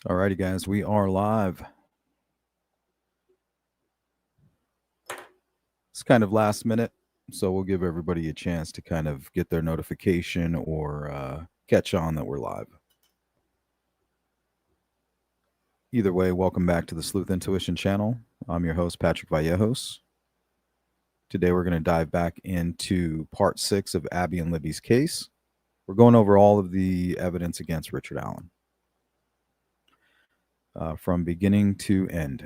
Alrighty, guys, we are live. It's kind of last minute, so we'll give everybody a chance to kind of get their notification or catch on that we're live. Either way, welcome back to the Sleuth Intuition channel. I'm your host, Patrick Vallejos. Today, we're going to dive back into part 6 of Abby and Libby's case. We're going over all of the evidence against Richard Allen from beginning to end.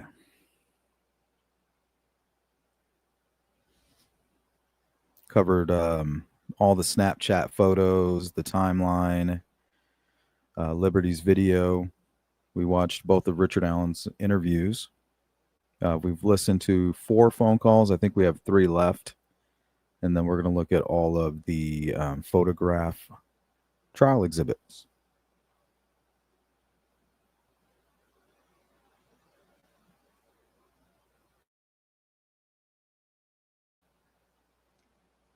Covered all the Snapchat photos, the timeline, Liberty's video. We watched both of Richard Allen's interviews. We've listened to 4 phone calls. I think we have 3 left. And then we're going to look at all of the photograph trial exhibits.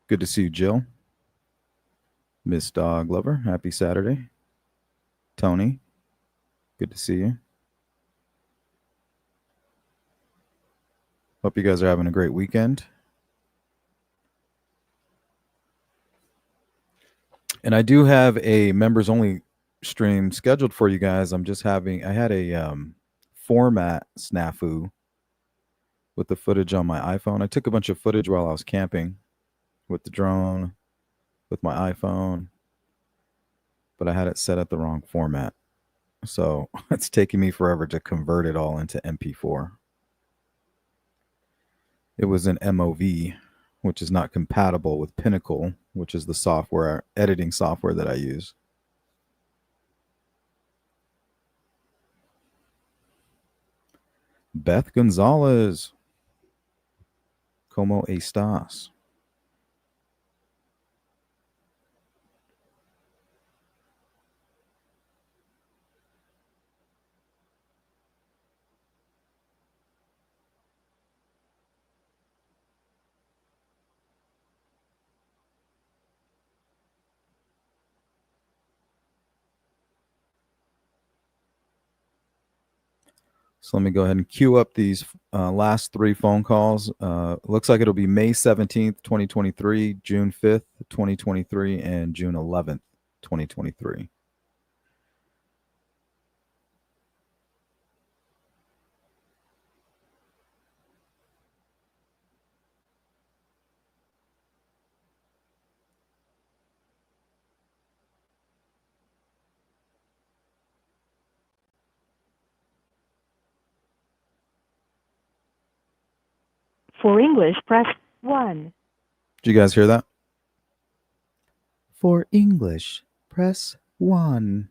Good to see you, Jill. Miss Dog Lover, happy Saturday. Tony, good to see you. Hope you guys are having a great weekend. And I do have a members only stream scheduled for you guys. I had a format snafu with the footage on my iPhone. I took a bunch of footage while I was camping with the drone, with my iPhone, but I had it set at the wrong format. So it's taking me forever to convert it all into MP4. It was an MOV, which is not compatible with Pinnacle, which is the editing software that I use. Beth Gonzalez, ¿Cómo estás? So let me go ahead and queue up these last 3 phone calls. Looks like it'll be May 17th, 2023, June 5th, 2023, and June 11th, 2023. For English, press 1. Did you guys hear that? For English, press 1.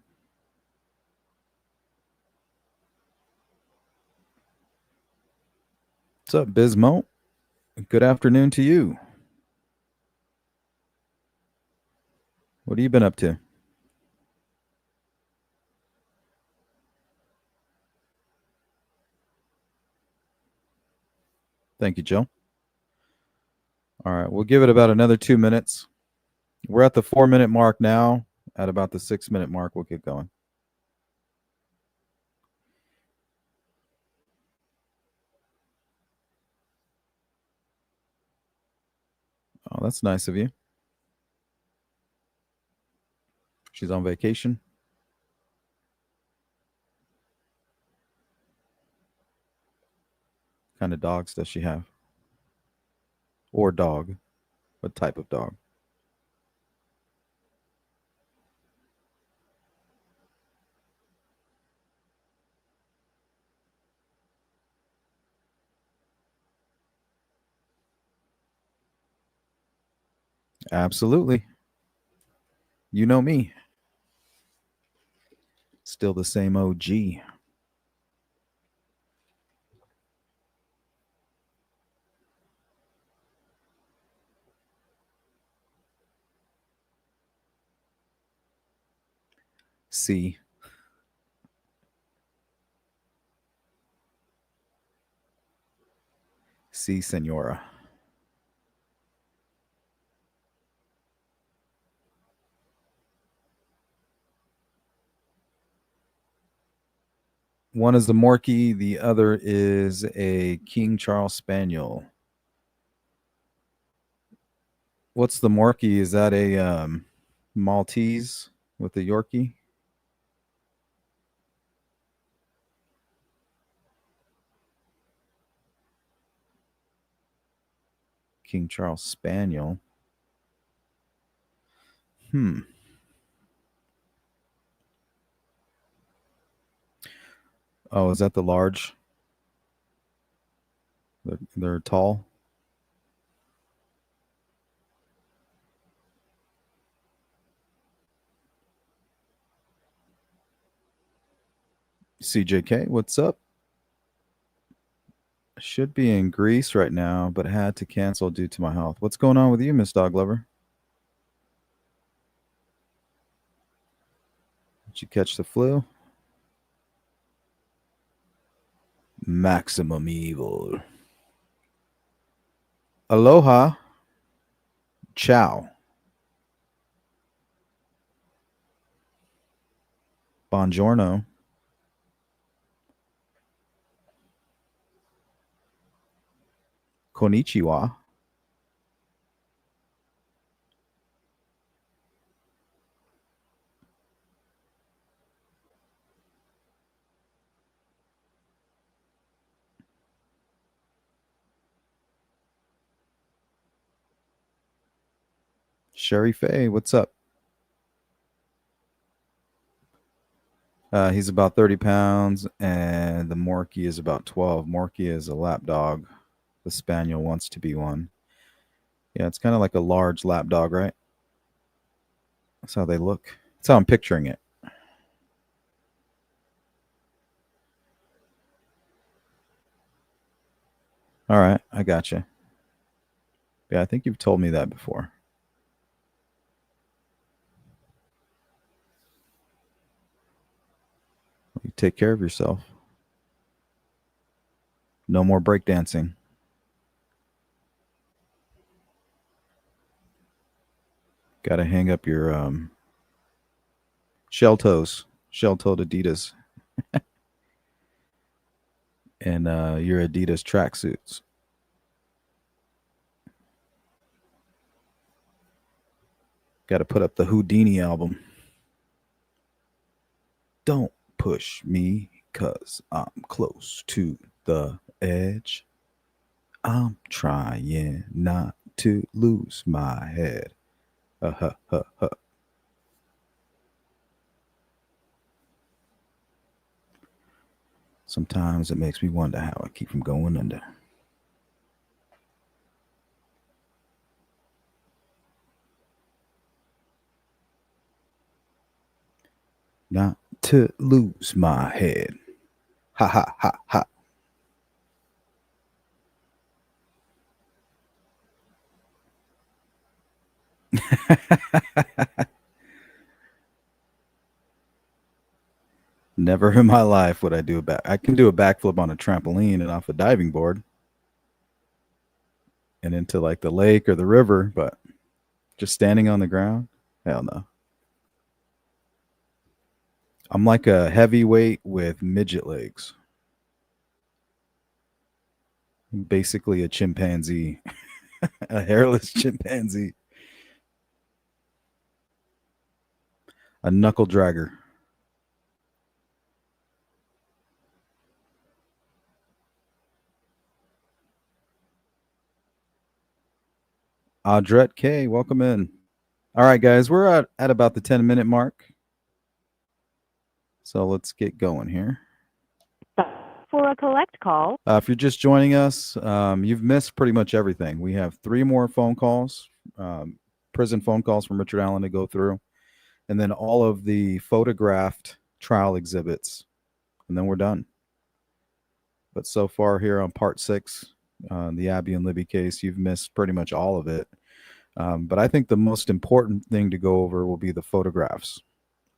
What's up, Bismo? Good afternoon to you. What have you been up to? Thank you, Jill. All right, we'll give it about another 2 minutes. We're at the 4-minute mark now. At about the 6-minute mark, we'll get going. Oh, that's nice of you. She's on vacation. What kind of dogs does she have? Or dog? What type of dog? Absolutely. You know me. Still the same OG. C. C, senora. One is the Morkie. The other is a King Charles Spaniel. What's the Morkie? Is that a Maltese with a Yorkie? King Charles Spaniel. Oh, is that the large? They're tall. CJK, what's up? Should be in Greece right now, but had to cancel due to my health. What's going on with you, Miss Dog Lover? Did you catch the flu? Maximum evil. Aloha. Ciao. Buongiorno. Konnichiwa. Sherry Faye, what's up? He's about 30 pounds, and the Morkie is about 12. Morkie is a lap dog. The Spaniel wants to be one. Yeah, it's kind of like a large lap dog, right? That's how they look. That's how I'm picturing it. All right, I gotcha. Yeah, I think you've told me that before. You take care of yourself. No more breakdancing. Got to hang up your shell-toed Adidas and your Adidas tracksuits. Got to put up the Houdini album. Don't push me, 'cause I'm close to the edge. I'm trying not to lose my head. Sometimes it makes me wonder how I keep from going under. Not to lose my head. Ha ha ha ha. Never in my life would I do a back. I can do a backflip on a trampoline and off a diving board and into like the lake or the river, but just standing on the ground, hell no. I'm like a heavyweight with midget legs. Basically a chimpanzee, a hairless chimpanzee, a knuckle dragger. Audrette K, welcome in. All right, guys, we're at about the 10-minute mark. So let's get going here. For a collect call. If you're just joining us, you've missed pretty much everything. We have 3 more phone calls, prison phone calls from Richard Allen to go through, and then all of the photographed trial exhibits, and then we're done. But so far here on part 6, the Abby and Libby case, you've missed pretty much all of it. But I think the most important thing to go over will be the photographs.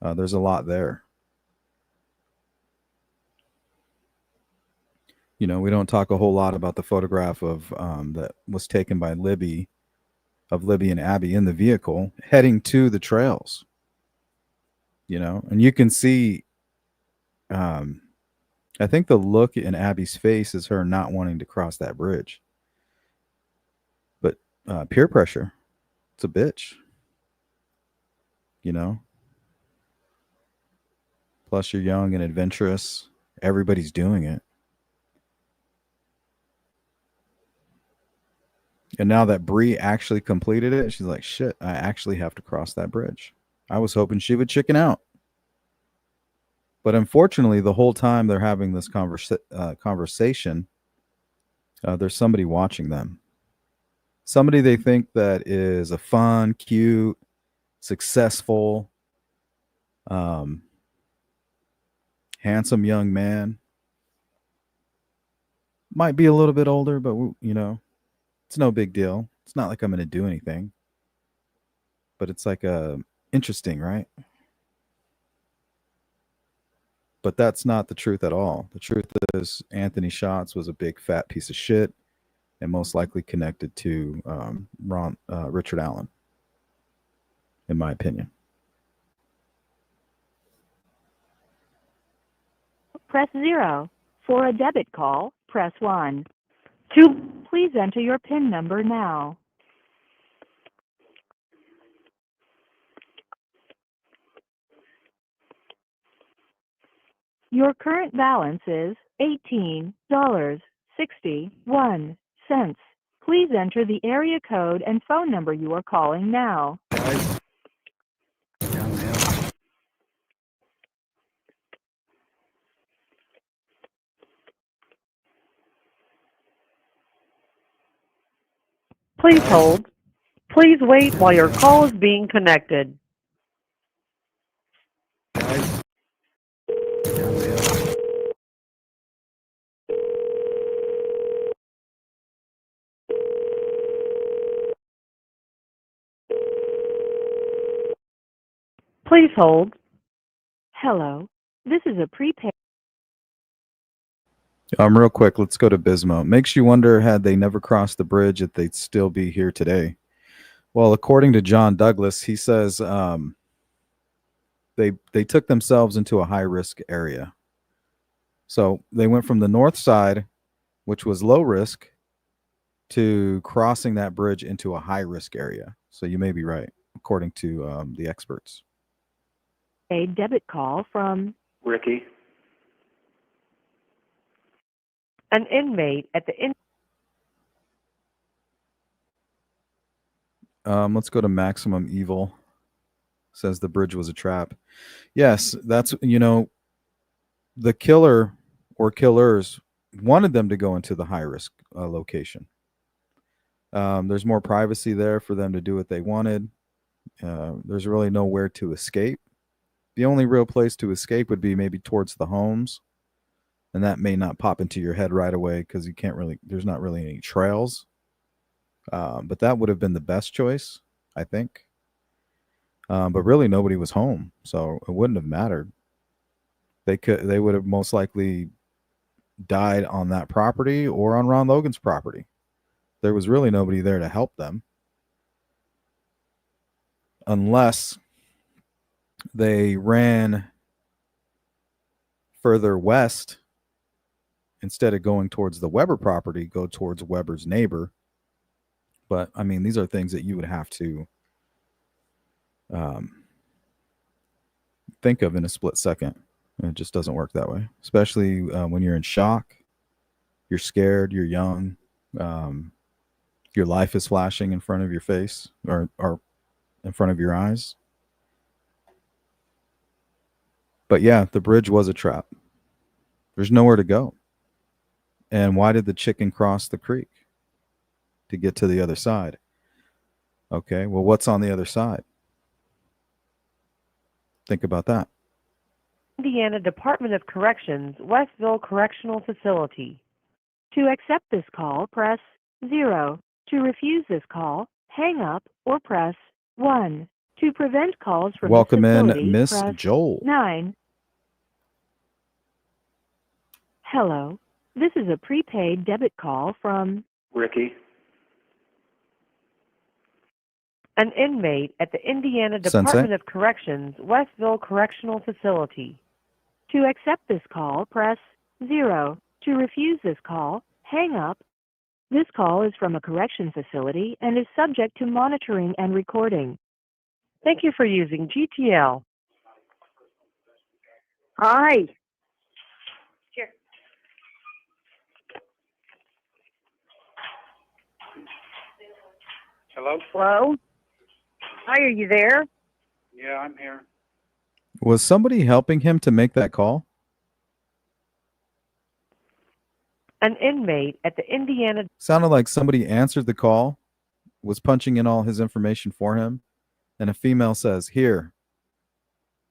There's a lot there. You know, we don't talk a whole lot about the photograph of that was taken by Libby, of Libby and Abby in the vehicle heading to the trails. You know, and you can see I think the look in Abby's face is her not wanting to cross that bridge. But peer pressure, it's a bitch, you know? Plus, you're young and adventurous. Everybody's doing it. And now that Bree actually completed it, she's like, shit, I actually have to cross that bridge. I was hoping she would chicken out. But unfortunately, the whole time they're having this conversation, there's somebody watching them. Somebody they think that is a fun, cute, successful, um, handsome young man. Might be a little bit older, but it's no big deal. It's not like I'm going to do anything. But it's like interesting, right? But that's not the truth at all. The truth is Anthony Schatz was a big fat piece of shit and most likely connected to Richard Allen, in my opinion. Press 0. For a debit call, press 1. To please enter your PIN number now. Your current balance is $18.61. Please enter the area code and phone number you are calling now. Please hold. Please wait while your call is being connected. Please hold. Hello. This is a prepaid. Real quick, let's go to Bismo. Makes you wonder, had they never crossed the bridge, if they'd still be here today. Well, according to John Douglas, he says they took themselves into a high risk area. So they went from the north side, which was low risk, to crossing that bridge into a high risk area. So you may be right, according to the experts. A debit call from Ricky. An inmate at the Let's go to Maximum Evil. Says the bridge was a trap. Yes, that's, the killer or killers wanted them to go into the high risk location. There's more privacy there for them to do what they wanted. There's really nowhere to escape. The only real place to escape would be maybe towards the homes. And that may not pop into your head right away because there's not really any trails. But that would have been the best choice, I think. But really nobody was home, so it wouldn't have mattered. They would have most likely died on that property or on Ron Logan's property. There was really nobody there to help them. Unless they ran further west, instead of going towards the Weber property, go towards Weber's neighbor. But I mean, these are things that you would have to think of in a split second. It just doesn't work that way, especially when you're in shock, you're scared, you're young, your life is flashing in front of your face or in front of your eyes. But yeah, the bridge was a trap. There's nowhere to go. And why did the chicken cross the creek? To get to the other side. Okay, well, what's on the other side? Think about that. Indiana Department of Corrections, Westville Correctional Facility. To accept this call, press 0. To refuse this call, hang up or press 1. To prevent calls from Welcome the in, facility, Miss press Joel. 9. Hello. This is a prepaid debit call from Ricky. An inmate at the Indiana Sensei. Department of Corrections, Westville Correctional Facility. To accept this call, press 0. To refuse this call, hang up. This call is from a correction facility and is subject to monitoring and recording. Thank you for using GTL. Hi. Here. Hello? Hello? Hi, are you there? Yeah, I'm here. Was somebody helping him to make that call? An inmate at the Indiana Sounded like somebody answered the call, was punching in all his information for him, and a female says, "Here."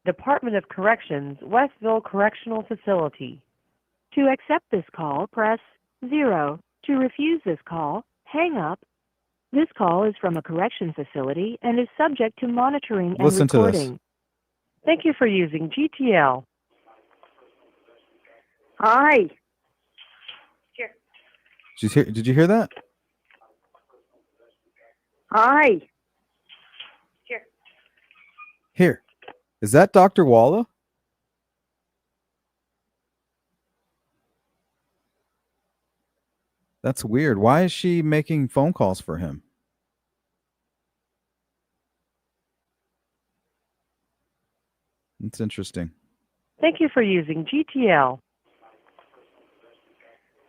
Department of Corrections, Westville Correctional Facility. To accept this call, press 0. To refuse this call, hang up. This call is from a correction facility and is subject to monitoring and Listen to this. recording. Thank you for using GTL. Hi. Here. Did you hear that? Hi. Here. Here. Is that Dr. Walla? That's weird. Why is she making phone calls for him? It's interesting. Thank you for using GTL.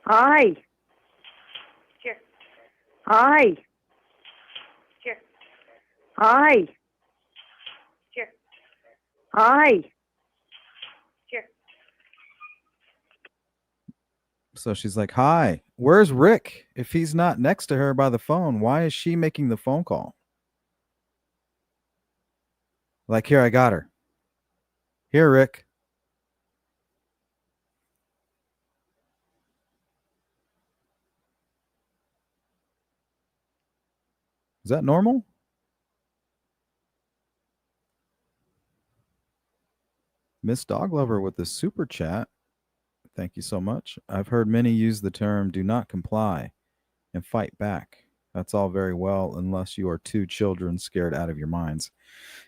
Hi. Here. Hi. Here. Hi. Here. Hi. Here. So she's like, "Hi, where's Rick? If he's not next to her by the phone, why is she making the phone call?" Like, "Here, I got her. Here, Rick." Is that normal? Miss Doglover with the super chat. Thank you so much. I've heard many use the term "do not comply" and "fight back." That's all very well unless you are two children scared out of your minds.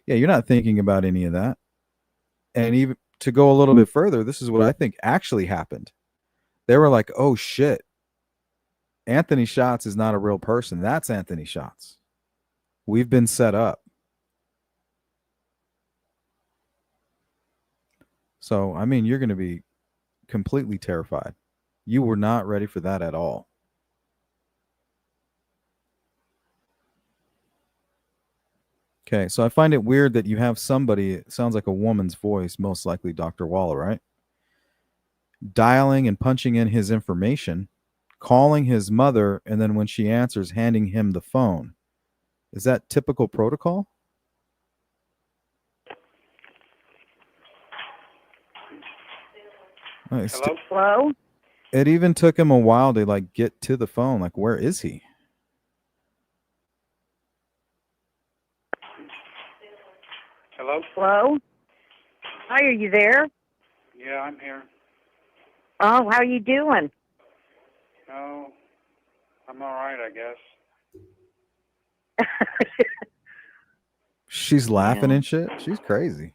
Yeah, you're not thinking about any of that. And even to go a little bit further, this is what I think actually happened. They were like, "Oh shit, Anthony Schatz is not a real person. That's Anthony Schatz. We've been set up." So, I mean, you're going to be completely terrified. You were not ready for that at all. Okay, so I find it weird that you have somebody, it sounds like a woman's voice, most likely Dr. Waller, right? Dialing and punching in his information, calling his mother, and then when she answers, handing him the phone. Is that typical protocol? Hello? Hello? It even took him a while to like get to the phone. Like, where is he? Hello? Hello? Hi, are you there? Yeah, I'm here. Oh, how you doing? Oh, I'm all right, I guess. She's laughing Yeah. and shit. She's crazy.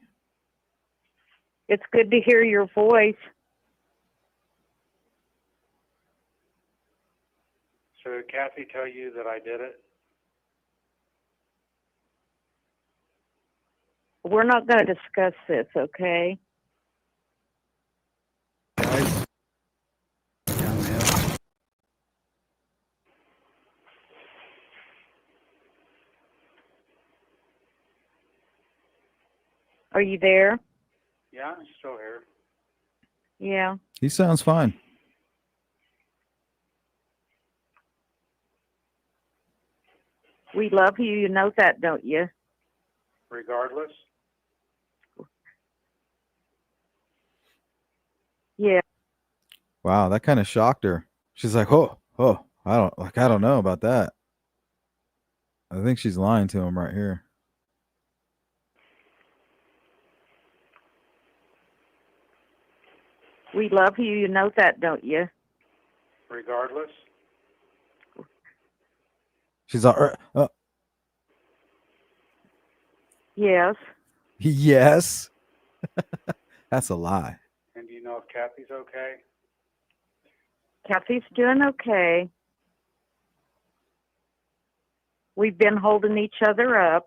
It's good to hear your voice. So did Kathy tell you that I did it? We're not going to discuss this, okay? Right? Yeah, man. Are you there? Yeah, I'm still here. Yeah. He sounds fine. We love you. You know that, don't you? Regardless? Yeah. Wow, that kind of shocked her. She's like, "Oh, I don't know about that." I think she's lying to him right here. We love you. You know that, don't you? Regardless? She's like, Yes. yes. That's a lie. And do you know if Kathy's okay? Kathy's doing okay. We've been holding each other up.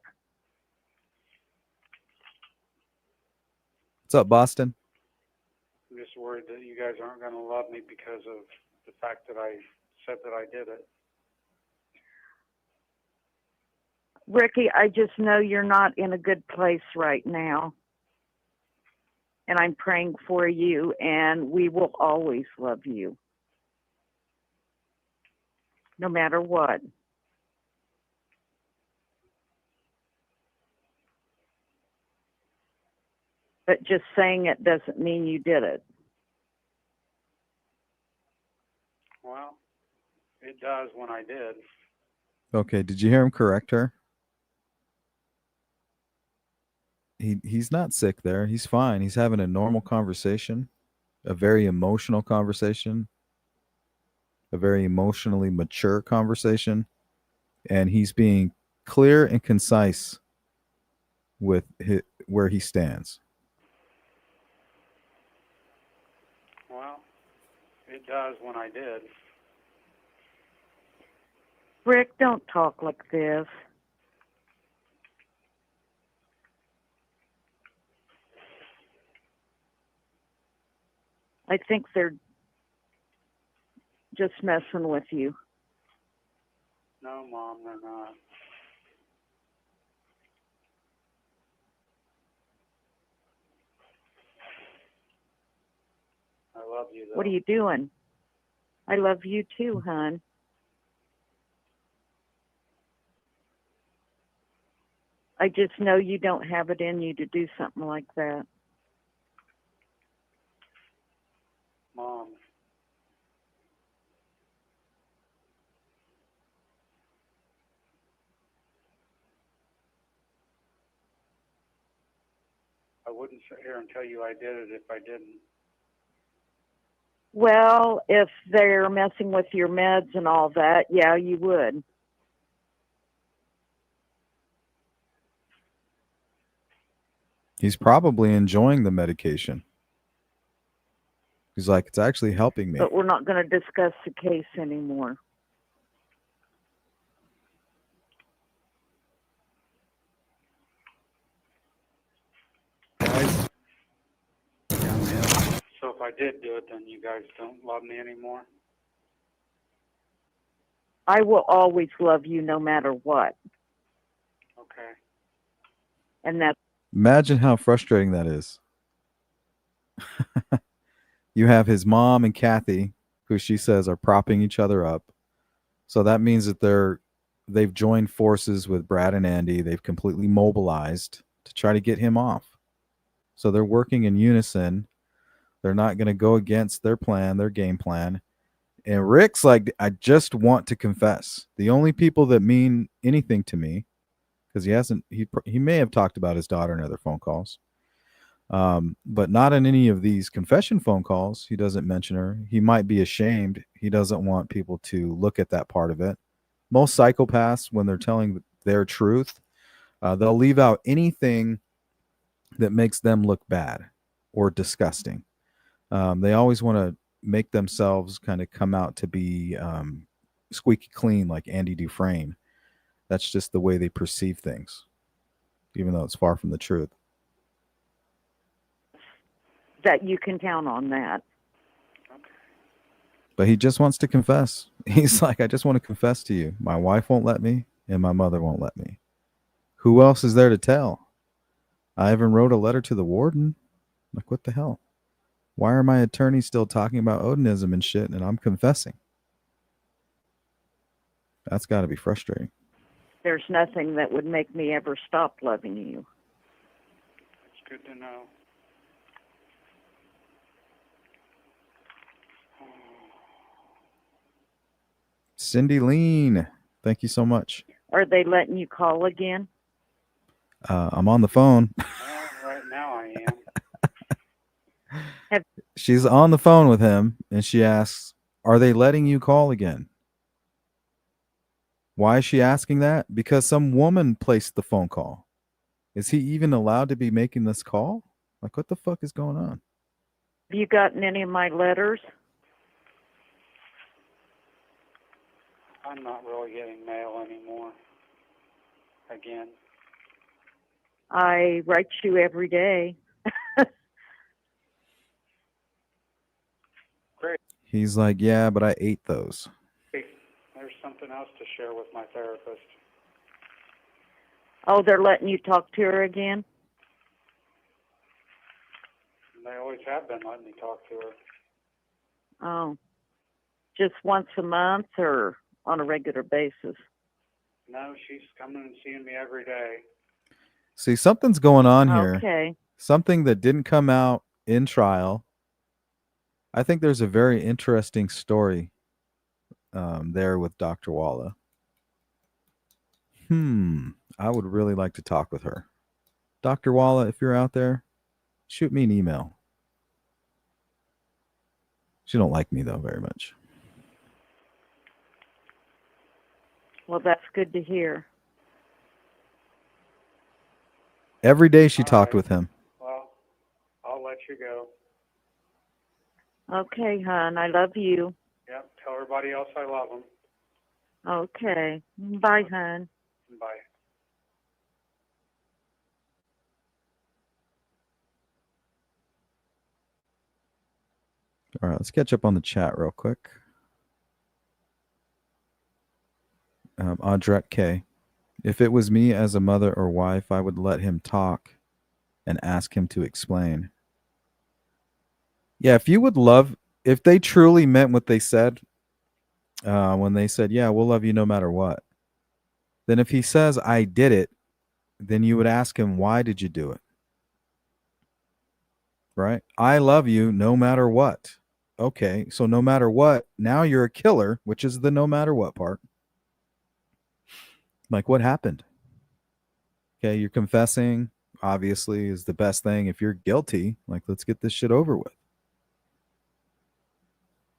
What's up, Boston? I'm just worried that you guys aren't going to love me because of the fact that I said that I did it. Ricky, I just know you're not in a good place right now. And I'm praying for you, and we will always love you. No matter what. But just saying it doesn't mean you did it. Well, it does when I did. Okay, did you hear him correct her? He's not sick there. He's fine. He's having a normal conversation, a very emotional conversation, a very emotionally mature conversation, and he's being clear and concise with where he stands. Well, it does when I did. Rick, don't talk like this. I think they're just messing with you. No, Mom, they're not. I love you, though. What are you doing? I love you too, hon. I just know you don't have it in you to do something like that. Mom. I wouldn't sit here and tell you I did it if I didn't. Well, if they're messing with your meds and all that, yeah, you would. He's probably enjoying the medication. He's like, it's actually helping me. But we're not going to discuss the case anymore. So if I did do it, then you guys don't love me anymore? I will always love you no matter what. Okay. And that's Imagine how frustrating that is. You have his mom and Kathy, who she says are propping each other up. So that means that they've joined forces with Brad and Andy. They've completely mobilized to try to get him off. So they're working in unison. They're not going to go against their plan, their game plan. And Rick's like, I just want to confess. The only people that mean anything to me, because he may have talked about his daughter in other phone calls, but not in any of these confession phone calls. He doesn't mention her. He might be ashamed. He doesn't want people to look at that part of it. Most psychopaths, when they're telling their truth, they'll leave out anything that makes them look bad or disgusting. They always want to make themselves kind of come out to be squeaky clean, like Andy Dufresne. That's just the way they perceive things, even though it's far from the truth. that you can count on that. But he just wants to confess. He's like, I just want to confess to you. My wife won't let me, and my mother won't let me. Who else is there to tell? I even wrote a letter to the warden. Like, what the hell? Why are my attorneys still talking about Odinism and shit, and I'm confessing? That's got to be frustrating. There's nothing that would make me ever stop loving you. It's good to know. Cindy Lean, thank you so much. Are they letting you call again? I'm on the phone. Well, right now I am. She's on the phone with him, and she asks, are they letting you call again? Why is she asking that? Because some woman placed the phone call. Is he even allowed to be making this call? Like, what the fuck is going on? Have you gotten any of my letters? I'm not really getting mail anymore. Again. I write you every day. Great. He's like, yeah, but I ate those. There's something else to share with my therapist. Oh, they're letting you talk to her again? They always have been letting me talk to her. Oh. Just once a month or on a regular basis? No, she's coming and seeing me every day. See, something's going on here. Okay. Something that didn't come out in trial. I think there's a very interesting story there with Dr. Walla. I would really like to talk with her. Dr. Walla, if you're out there, shoot me an email. She don't like me, though, very much. Well, that's good to hear. Every day she All talked right. with him. Well, I'll let you go. Okay, hon. I love you. Yep, tell everybody else I love them. Okay. Bye, hon. Bye. All right, let's catch up on the chat real quick. Audrette K. If it was me as a mother or wife, I would let him talk and ask him to explain. Yeah, if they truly meant what they said, when they said, yeah, we'll love you no matter what, then if he says, I did it, then you would ask him, why did you do it? Right? I love you no matter what. Okay, so no matter what, now you're a killer, which is the no matter what part. Like, what happened? Okay, you're confessing, obviously, is the best thing. If you're guilty, like, let's get this shit over with.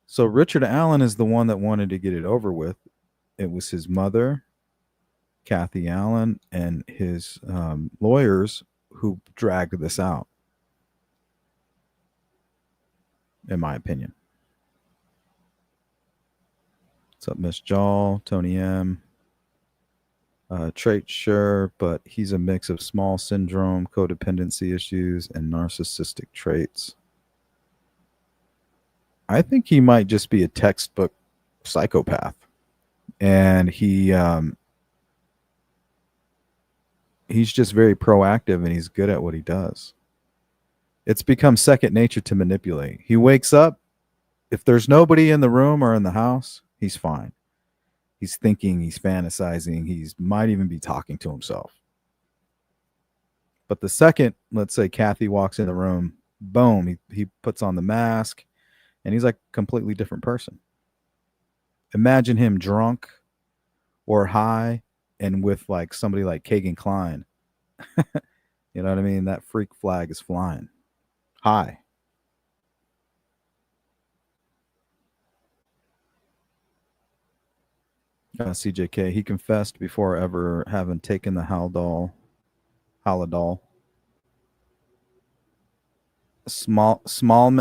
So Richard Allen is the one that wanted to get it over with. It was his mother, Kathy Allen, and his lawyers who dragged this out, in my opinion. What's up, Miss Jaw, Tony M? Trait, sure, but he's a mix of small syndrome, codependency issues, and narcissistic traits. I think he might just be a textbook psychopath. And he's just very proactive and he's good at what he does. It's become second nature to manipulate. He wakes up, if there's nobody in the room or in the house, he's fine. He's thinking, he's fantasizing, he might even be talking to himself. But the second, let's say Kathy walks in the room, boom, he puts on the mask and he's like a completely different person. Imagine him drunk or high and with like somebody like Kagan Klein. You know what I mean? That freak flag is flying high. CJK, he confessed before ever having taken the Haldol. Smallman.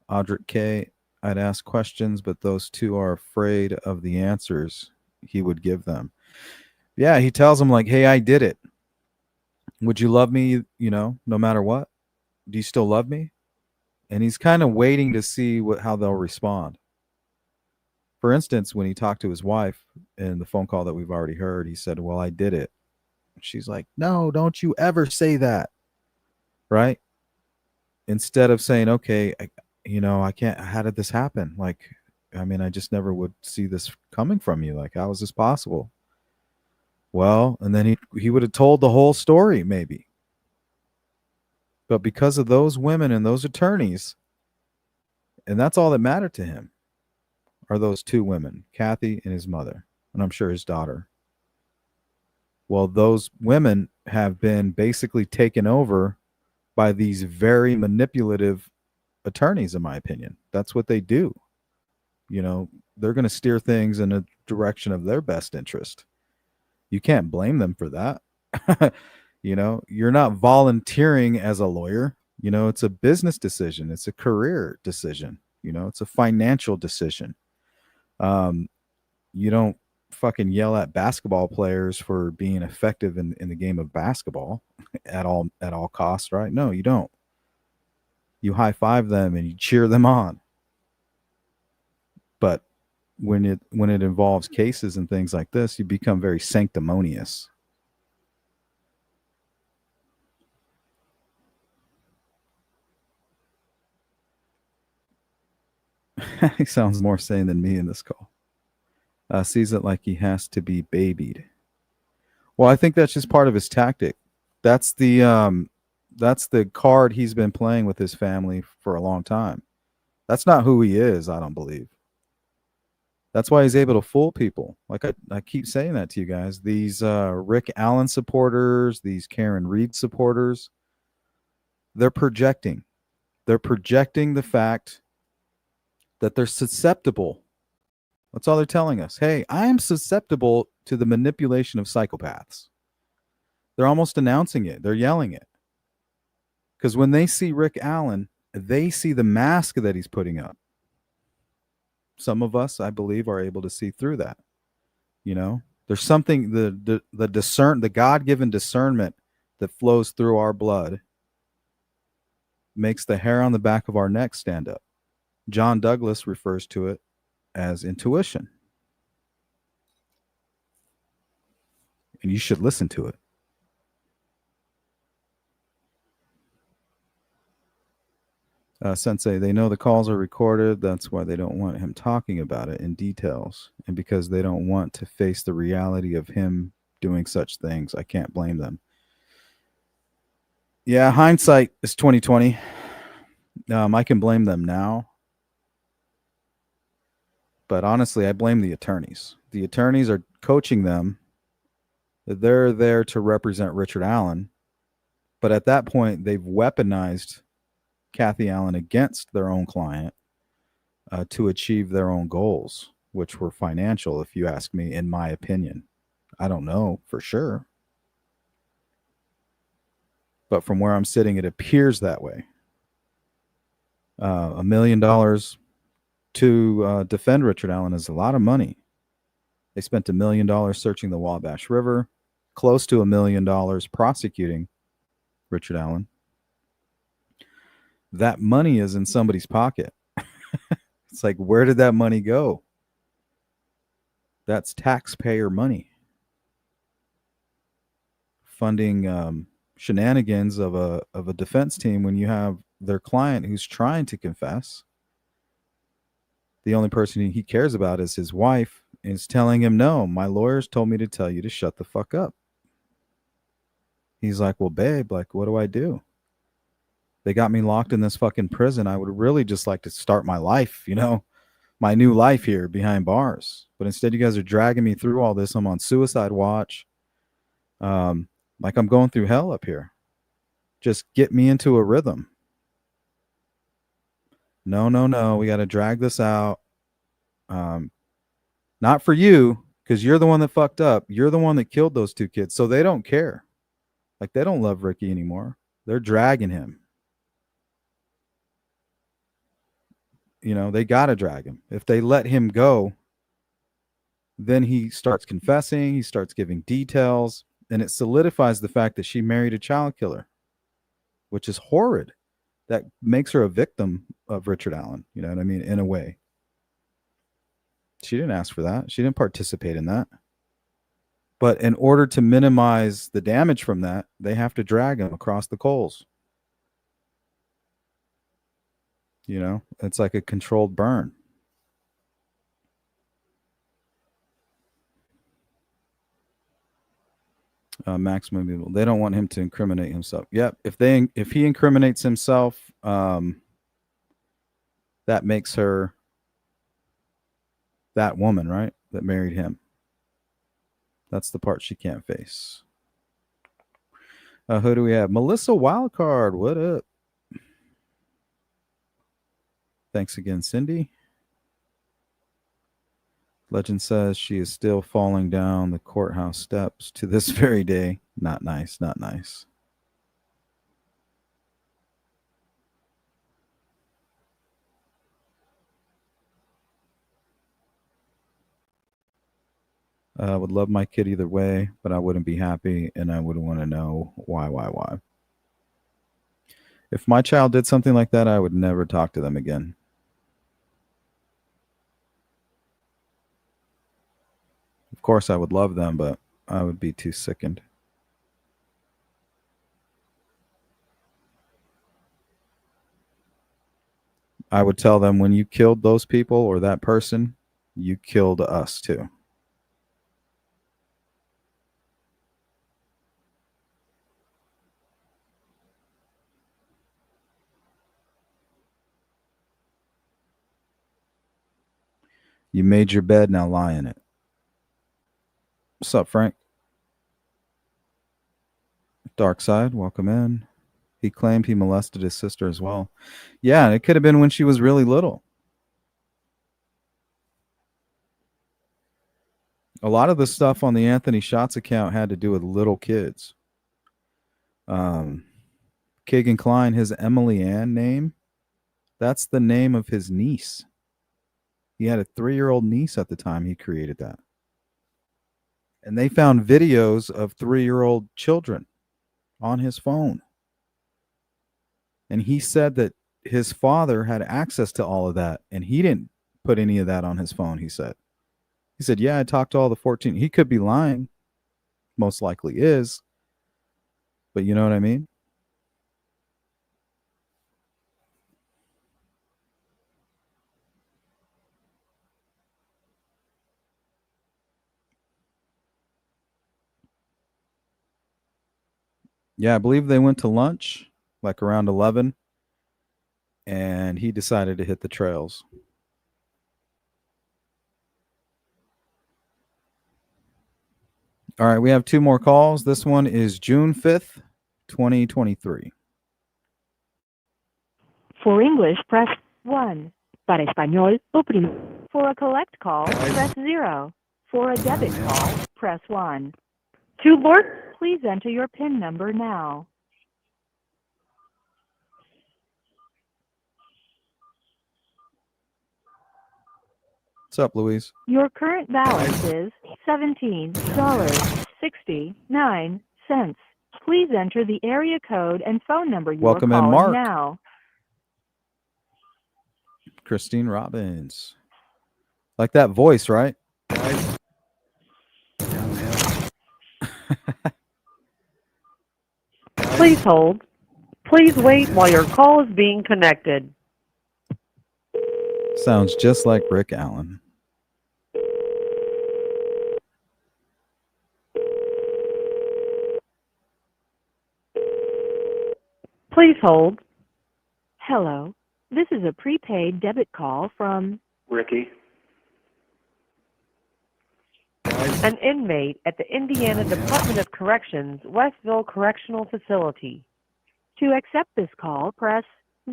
Audrey K. I'd ask questions, but those two are afraid of the answers he would give them. Yeah, he tells them like, hey, I did it. Would you love me, no matter what? Do you still love me? And he's kind of waiting to see how they'll respond. For instance, when he talked to his wife in the phone call that we've already heard, he said, well, I did it. She's like, no, don't you ever say that. Right? Instead of saying, okay, I can't, how did this happen? Like, I mean, I just never would see this coming from you. Like, how is this possible? Well, and then he would have told the whole story maybe. But because of those women and those attorneys, and that's all that mattered to him, are those two women, Kathy and his mother, and I'm sure his daughter. Well, those women have been basically taken over by these very manipulative attorneys, in my opinion. That's what they do. They're going to steer things in a direction of their best interest. You can't blame them for that. You're not volunteering as a lawyer. It's a business decision. It's a career decision. It's a financial decision. Um, you don't fucking yell at basketball players for being effective in the game of basketball at all costs, right? No, you don't. You high five them and you cheer them on. But when it involves cases and things like this, you become very sanctimonious. He sounds more sane than me in this call. Sees it like he has to be babied. Well, I think that's just part of his tactic. That's the card he's been playing with his family for a long time. That's not who he is, I don't believe. That's why he's able to fool people. Like I keep saying that to you guys. These Rick Allen supporters, these Karen Reed supporters, they're projecting. They're projecting the fact that they're susceptible. That's all they're telling us. Hey, I am susceptible to the manipulation of psychopaths. They're almost announcing it. They're yelling it. Because when they see Rick Allen, they see the mask that he's putting up. Some of us, I believe, are able to see through that. You know, there's something the God-given discernment that flows through our blood makes the hair on the back of our neck stand up. John Douglas refers to it as intuition. And you should listen to it. Sensei, they know the calls are recorded. That's why they don't want him talking about it in details. And because they don't want to face the reality of him doing such things. I can't blame them. Yeah, hindsight is 2020. I can blame them now. But honestly, I blame the attorneys. The attorneys are coaching them. They're there to represent Richard Allen. But at that point, they've weaponized Kathy Allen against their own client to achieve their own goals, which were financial, if you ask me, in my opinion. I don't know for sure. But from where I'm sitting, it appears that way. $1 million to defend Richard Allen is a lot of money. They spent $1 million searching the Wabash River, close to $1 million prosecuting Richard Allen. That money is in somebody's pocket. It's like, where did that money go? That's taxpayer money. Funding shenanigans of a defense team when you have their client who's trying to confess. The only person he cares about is his wife, and is telling him, no, my lawyers told me to tell you to shut the fuck up. He's like, well, babe, like, what do I do? They got me locked in this fucking prison. I would really just like to start my life, my new life here behind bars. But instead, you guys are dragging me through all this. I'm on suicide watch. Like I'm going through hell up here. Just get me into a rhythm. No. We got to drag this out. Not for you, because you're the one that fucked up. You're the one that killed those two kids. So they don't care. Like they don't love Ricky anymore. They're dragging him. They got to drag him. If they let him go, then he starts confessing. He starts giving details. And it solidifies the fact that she married a child killer, which is horrid. That makes her a victim of Richard Allen. You know what I mean? In a way. She didn't ask for that. She didn't participate in that. But in order to minimize the damage from that, they have to drag him across the coals. It's like a controlled burn. Maximum evil. They don't want him to incriminate himself. Yep. If he incriminates himself, that makes her that woman, right? That married him. That's the part she can't face. Who do we have? Melissa Wildcard. What up? Thanks again, Cindy. Legend says she is still falling down the courthouse steps to this very day. Not nice, not nice. Would love my kid either way, but I wouldn't be happy, and I would want to know why. If my child did something like that, I would never talk to them again. Of course, I would love them, but I would be too sickened. I would tell them, when you killed those people or that person, you killed us too. You made your bed, now lie in it. What's up, Frank? Dark Side, welcome in. He claimed he molested his sister as well. Yeah, it could have been when she was really little. A lot of the stuff on the Anthony Shots account had to do with little kids. Kagan Klein, his Emily Ann name, that's the name of his niece. He had a 3-year-old niece at the time he created that. And they found videos of 3-year-old children on his phone. And he said that his father had access to all of that, and he didn't put any of that on his phone, he said. He said, yeah, I talked to all the 14. He could be lying. Most likely is. But you know what I mean? Yeah, I believe they went to lunch like around 11, and he decided to hit the trails. All right, we have 2 more calls. This one is June 5th, 2023. For English, press 1. Para español, oprime. For a collect call, press 0. For a debit call, press 1. To Lord, please enter your PIN number now. What's up, Louise? Your current balance is $17.69. Please enter the area code and phone number you Welcome are in, calling Mark. now. Christine Robbins. Like that voice, right? Please hold. Please wait while your call is being connected. Sounds just like Rick Allen. Please hold. Hello. This is a prepaid debit call from Ricky. An inmate at the Indiana Department of Corrections, Westville Correctional Facility. To accept this call, press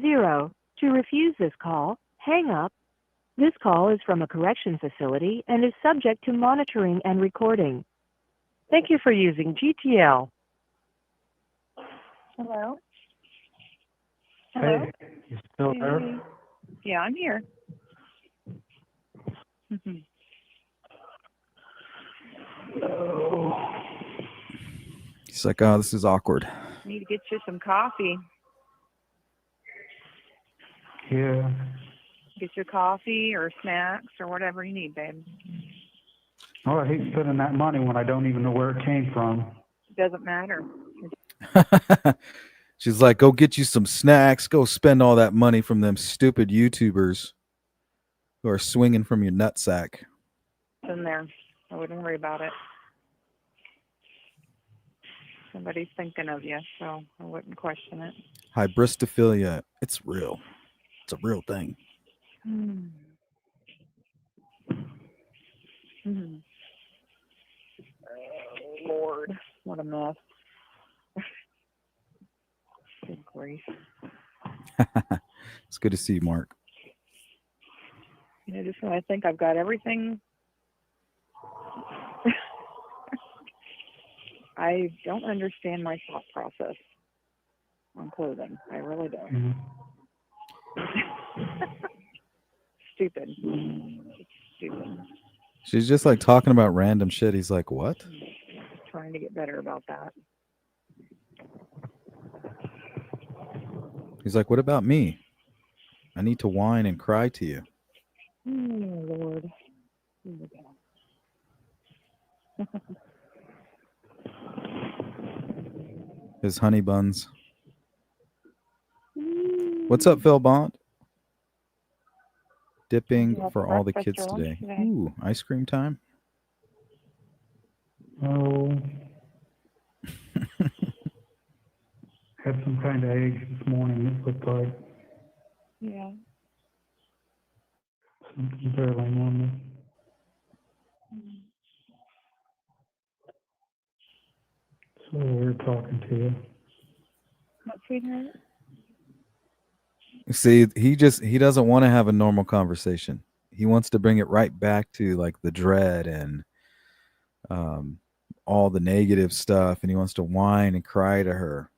0. To refuse this call, hang up. This call is from a correction facility and is subject to monitoring and recording. Thank you for using GTL. Hello? Hello? Hey, you still there? Yeah, I'm here. He's like, oh, this is awkward. Need to get you some coffee. Yeah. Get your coffee or snacks or whatever you need, babe. Oh, I hate spending that money when I don't even know where it came from. It doesn't matter. She's like, go get you some snacks. Go spend all that money from them stupid YouTubers who are swinging from your nutsack. It's in there. I wouldn't worry about it. Somebody's thinking of you, so I wouldn't question it. Hybristophilia. It's real. It's a real thing. Oh, Lord. What a mess. Good grief. It's good to see you, Mark. You know, just when I think I've got everything, I don't understand my thought process on clothing. I really don't. Stupid. It's stupid. She's just like talking about random shit. He's like, what? Trying to get better about that. He's like, what about me? I need to whine and cry to you. Oh, Lord. Here we go. His honey buns. What's up, Phil Bond? Dipping for all the kids today. Ooh, ice cream time. Oh. Had some kind of eggs this morning, it looked like. Yeah. Something fairly normal. So weird talking to you. What, sweetheart? See, he doesn't want to have a normal conversation. He wants to bring it right back to like the dread and all the negative stuff, and he wants to whine and cry to her.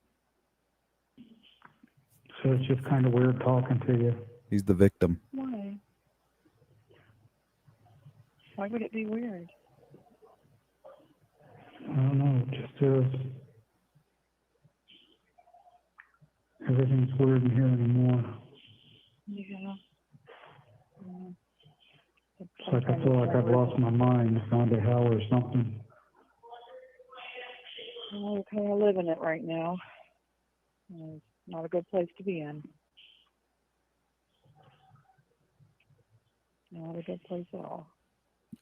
So it's just kind of weird talking to you. He's the victim. Why? Why would it be weird? I don't know, it just is. Everything's weird in here anymore. Yeah. It's like I feel like I've lost my mind, gone to hell or something. Well, okay, I live in it right now. It's not a good place to be in. Not a good place at all.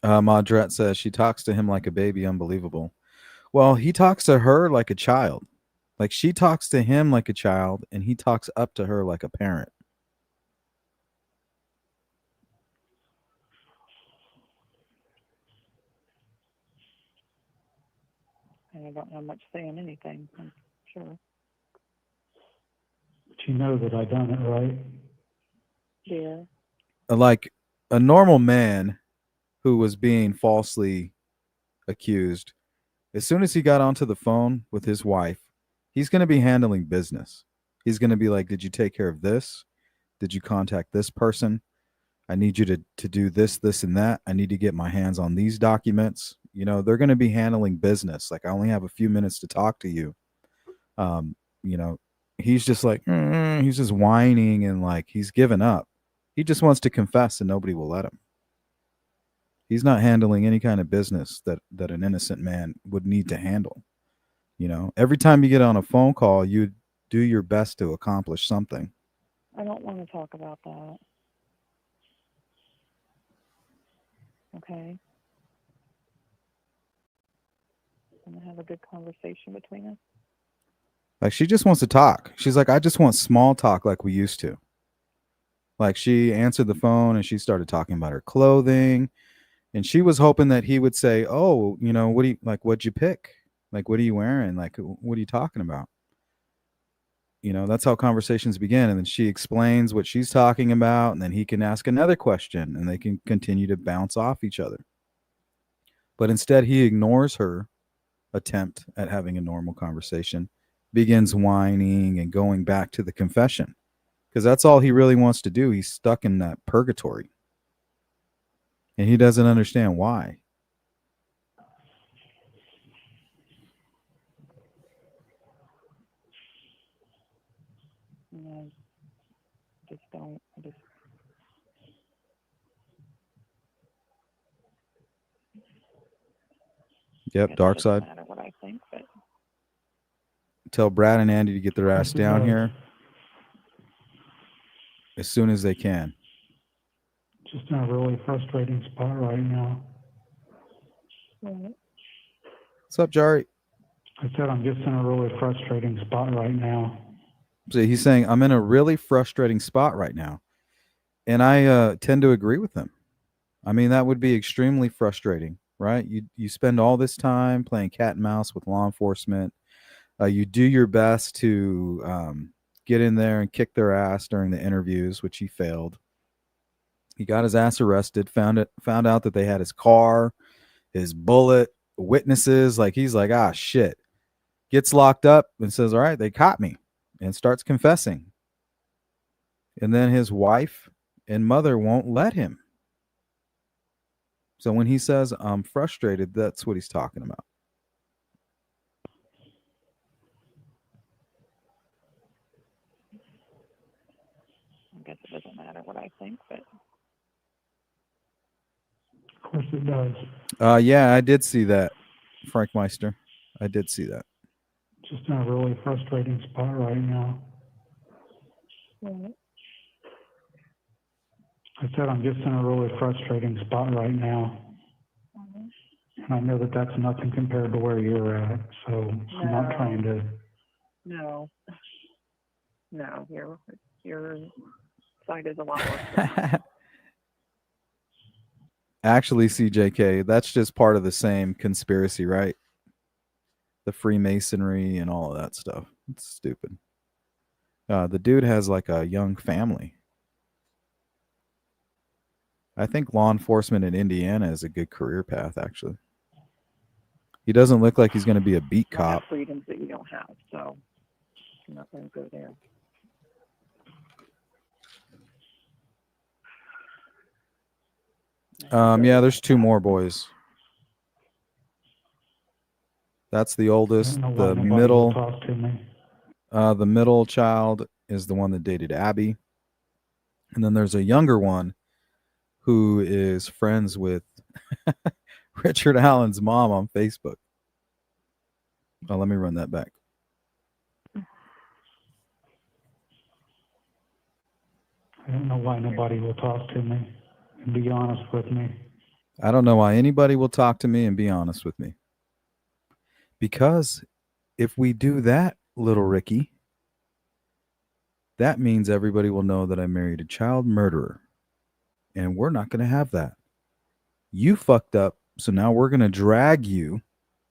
Maudrette says she talks to him like a baby. Unbelievable. Well, he talks to her like a child. Like she talks to him like a child, and he talks up to her like a parent. And I don't have much say in anything, I'm sure. But you know that I done it, right? Yeah. Like a normal man who was being falsely accused, as soon as he got onto the phone with his wife, he's going to be handling business. He's going to be like, did you take care of this? Did you contact this person? I need you to do this, this, and that. I need to get my hands on these documents. You know, they're going to be handling business. Like, I only have a few minutes to talk to you. You know, he's just like, he's just whining and like he's given up. He just wants to confess and nobody will let him. He's not handling any kind of business that an innocent man would need to handle. You know, every time you get on a phone call, you do your best to accomplish something. I don't want to talk about that. Okay? Want to have a good conversation between us? Like, she just wants to talk. She's like, I just want small talk like we used to. Like, she answered the phone and she started talking about her clothing. And she was hoping that he would say, oh, you know, what'd you pick? Like, what are you wearing? Like, what are you talking about? You know, that's how conversations begin. And then she explains what she's talking about. And then he can ask another question and they can continue to bounce off each other. But instead, he ignores her attempt at having a normal conversation, begins whining and going back to the confession. Because that's all he really wants to do. He's stuck in that purgatory. And he doesn't understand why. No, just don't. Yep, dark side. Doesn't matter what I think, but Tell Brad and Andy to get their ass down here as soon as they can. Just in a really frustrating spot right now. What's up, Jari? I said I'm just in a really frustrating spot right now. So he's saying, I'm in a really frustrating spot right now. And I tend to agree with him. I mean, that would be extremely frustrating, right? You spend all this time playing cat and mouse with law enforcement. You do your best to get in there and kick their ass during the interviews, which he failed. He got his ass arrested, found out that they had his car, his bullet, witnesses. Like, he's like, ah, shit. Gets locked up and says, all right, they caught me, and starts confessing. And then his wife and mother won't let him. So when he says I'm frustrated, that's what he's talking about. I guess it doesn't matter what I think, but Of course it does. Yeah, I did see that, Frank Meister. I did see that. Just in a really frustrating spot right now. I said I'm just in a really frustrating spot right now. And I know that that's nothing compared to where you're at, so I'm not No. trying to. no. No, your side is a lot worse. Actually, CJK, that's just part of the same conspiracy, right? The Freemasonry and all of that stuff. It's stupid. The dude has like a young family. I think law enforcement in Indiana is a good career path, actually. He doesn't look like he's going to be a beat I have cop. freedoms that you don't have, so I'm not going to go there. Yeah, there's two more boys. That's the oldest. I don't know The why nobody will middle, talk to me. the middle child is the one that dated Abby, and then there's a younger one who is friends with Richard Allen's mom on Facebook. Oh, let me run that back. I don't know why nobody will talk to me and be honest with me. I don't know why anybody will talk to me and be honest with me. Because if we do that, little Ricky, that means everybody will know that I married a child murderer. And we're not going to have that. You fucked up, so now we're going to drag you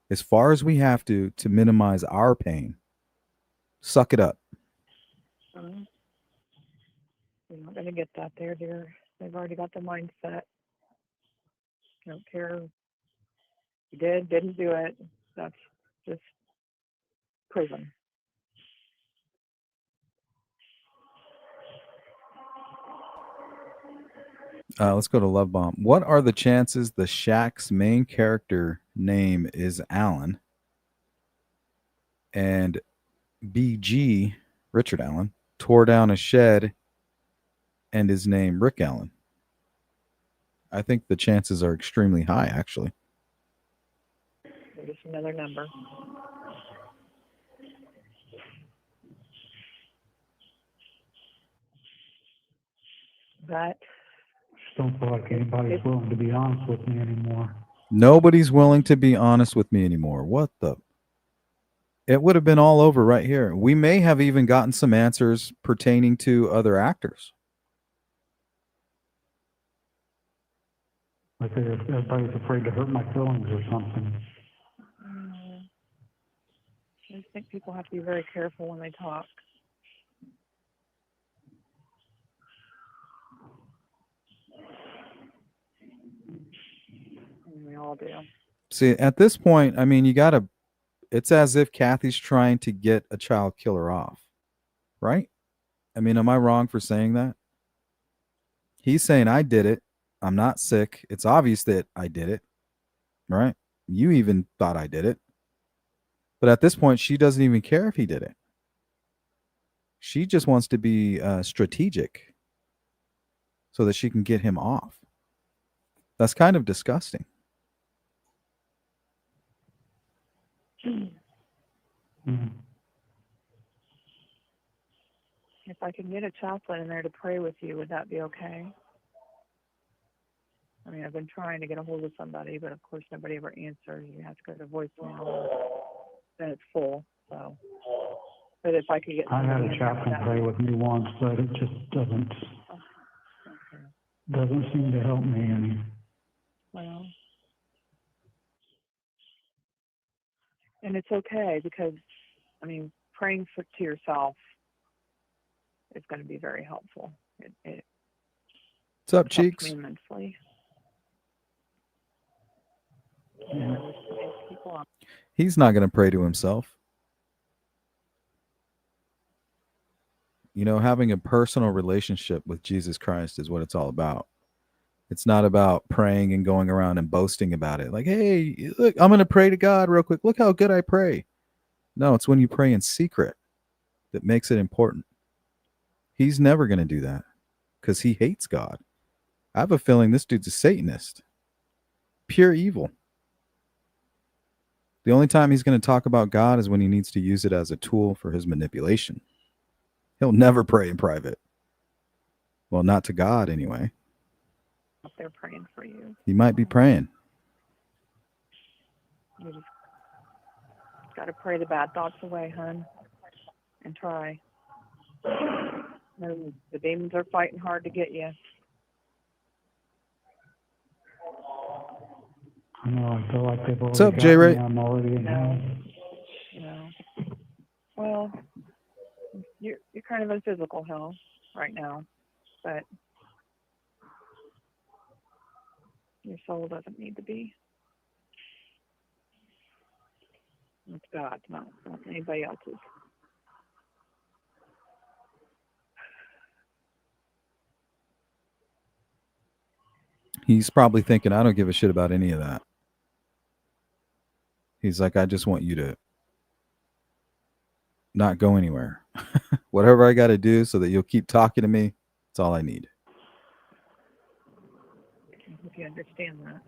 as far as we have to minimize our pain. Suck it up. You're not going to get that there, dear. They've already got the mindset. Don't care. You didn't do it. That's just proven. Let's go to Love Bomb. What are the chances the Shaq's main character name is Allen and BG, Richard Allen, tore down a shed and his name Rick Allen? I think the chances are extremely high, actually. Just another number. But Just don't feel like anybody's willing to be honest with me anymore. Nobody's willing to be honest with me anymore. What the? It would have been all over right here. We may have even gotten some answers pertaining to other actors. Like everybody's afraid to hurt my feelings or something. I just think people have to be very careful when they talk. And we all do. See, at this point, I mean, it's as if Kathy's trying to get a child killer off, right? I mean, am I wrong for saying that? He's saying, I did it. I'm not sick. It's obvious that I did it, right? You even thought I did it. But at this point, she doesn't even care if he did it. She just wants to be strategic so that she can get him off. That's kind of disgusting. Mm. If I could get a chaplain in there to pray with you, would that be okay? I mean, I've been trying to get a hold of somebody, but of course nobody ever answers. You have to go to voicemail, then it's full. So, but if I could get, I had a chaplain pray with me once, but it just doesn't seem to help me any. Well, and it's okay because, I mean, praying to yourself is going to be very helpful. It What's up, helps Cheeks? me immensely. Yeah. He's not going to pray to himself. You know, having a personal relationship with Jesus Christ is what it's all about. It's not about praying and going around and boasting about it. Like, hey, look, I'm going to pray to God real quick. Look how good I pray. No, it's when you pray in secret that makes it important. He's never going to do that because he hates God. I have a feeling this dude's a Satanist. Pure evil. The only time he's going to talk about God is when he needs to use it as a tool for his manipulation. He'll never pray in private. Well, not to God anyway. They're praying for you. He might be praying. You just got to pray the bad thoughts away, hon, and try. The demons are fighting hard to get you. I know, I feel like they've already What's up, got J-Ray? me. I'm already in hell. No. Well, you're kind of in physical hell right now, but your soul doesn't need to be. It's God's, not anybody else's. He's probably thinking, I don't give a shit about any of that. He's like, I just want you to not go anywhere. Whatever I got to do so that you'll keep talking to me, that's all I need. If you understand that.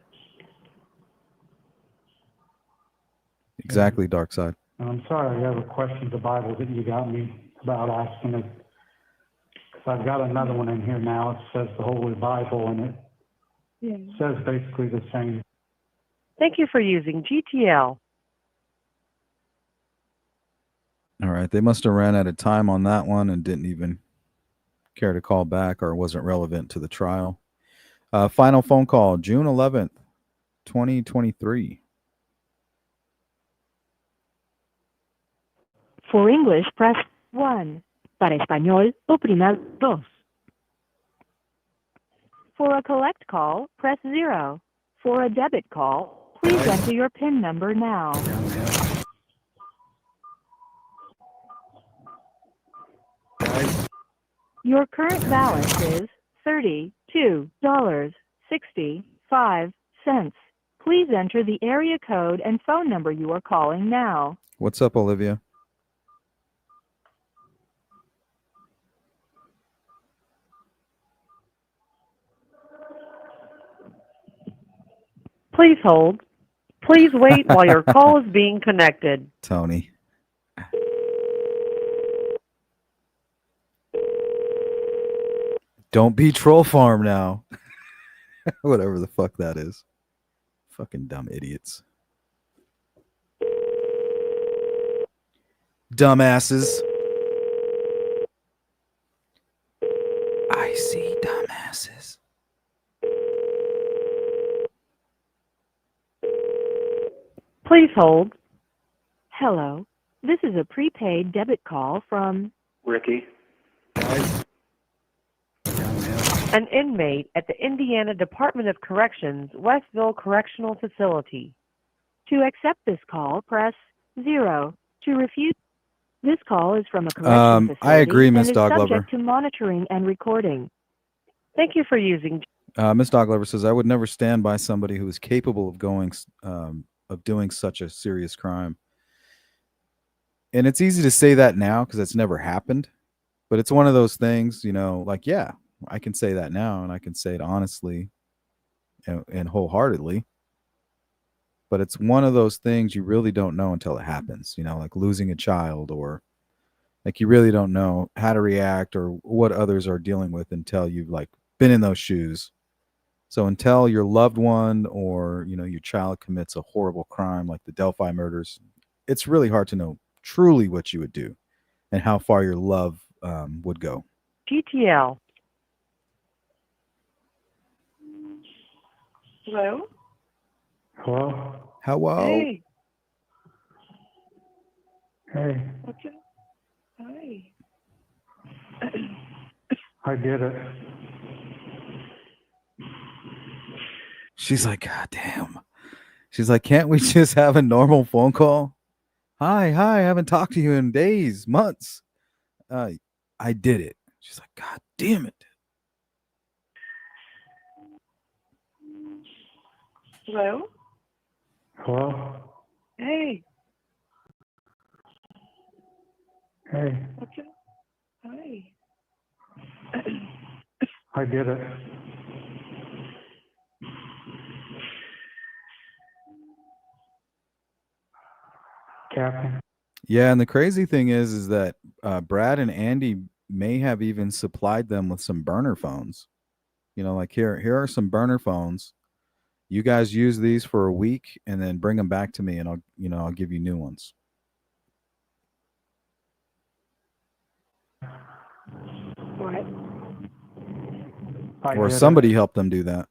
Exactly, dark side. I'm sorry I ever questioned the Bible that you got me about asking it. 'Cause I've got another one in here now. It says the Holy Bible, and it says basically the same. Thank you for using GTL. All right. They must have ran out of time on that one and didn't even care to call back or wasn't relevant to the trial. Final phone call, June 11th, 2023. For English, press 1. Para español, oprima 2. For a collect call, press 0. For a debit call, please enter your PIN number now. Your current balance is $32.65. Please enter the area code and phone number you are calling now. What's up, Olivia? Please hold. Please wait while your call is being connected. Tony. Don't be troll farm now. Whatever the fuck that is. Fucking dumb idiots. Dumbasses. I see dumbasses. Please hold. Hello. This is a prepaid debit call from Ricky. An inmate at the Indiana Department of Corrections, Westville Correctional Facility. To accept this call, press 0. To refuse, this call is from a correction facility I agree, and Miss is Doglover. subject to monitoring and recording. Thank you for using. Miss Doglover says, I would never stand by somebody who is capable of of doing such a serious crime. And it's easy to say that now because it's never happened. But it's one of those things, you know, like, yeah, I can say that now and I can say it honestly and wholeheartedly. But it's one of those things you really don't know until it happens, you know, like losing a child, or like you really don't know how to react or what others are dealing with until you've like been in those shoes. So until your loved one or, you know, your child commits a horrible crime like the Delphi murders, it's really hard to know truly what you would do and how far your love would go. GTL. Hello? Hello? Hello? Hey. Hey, What's up? Hi. I did it. She's like, God damn. She's like, can't we just have a normal phone call? Hi, I haven't talked to you in days, months. I did it. She's like, God damn it. Hello? Hello? Hey, Hey, what's it? Hi. I did it. Captain? Yeah, and the crazy thing is that Brad and Andy may have even supplied them with some burner phones. You know, like here are some burner phones. You guys use these for a week and then bring them back to me, and I'll give you new ones. What? I Or did somebody it. helped them do that.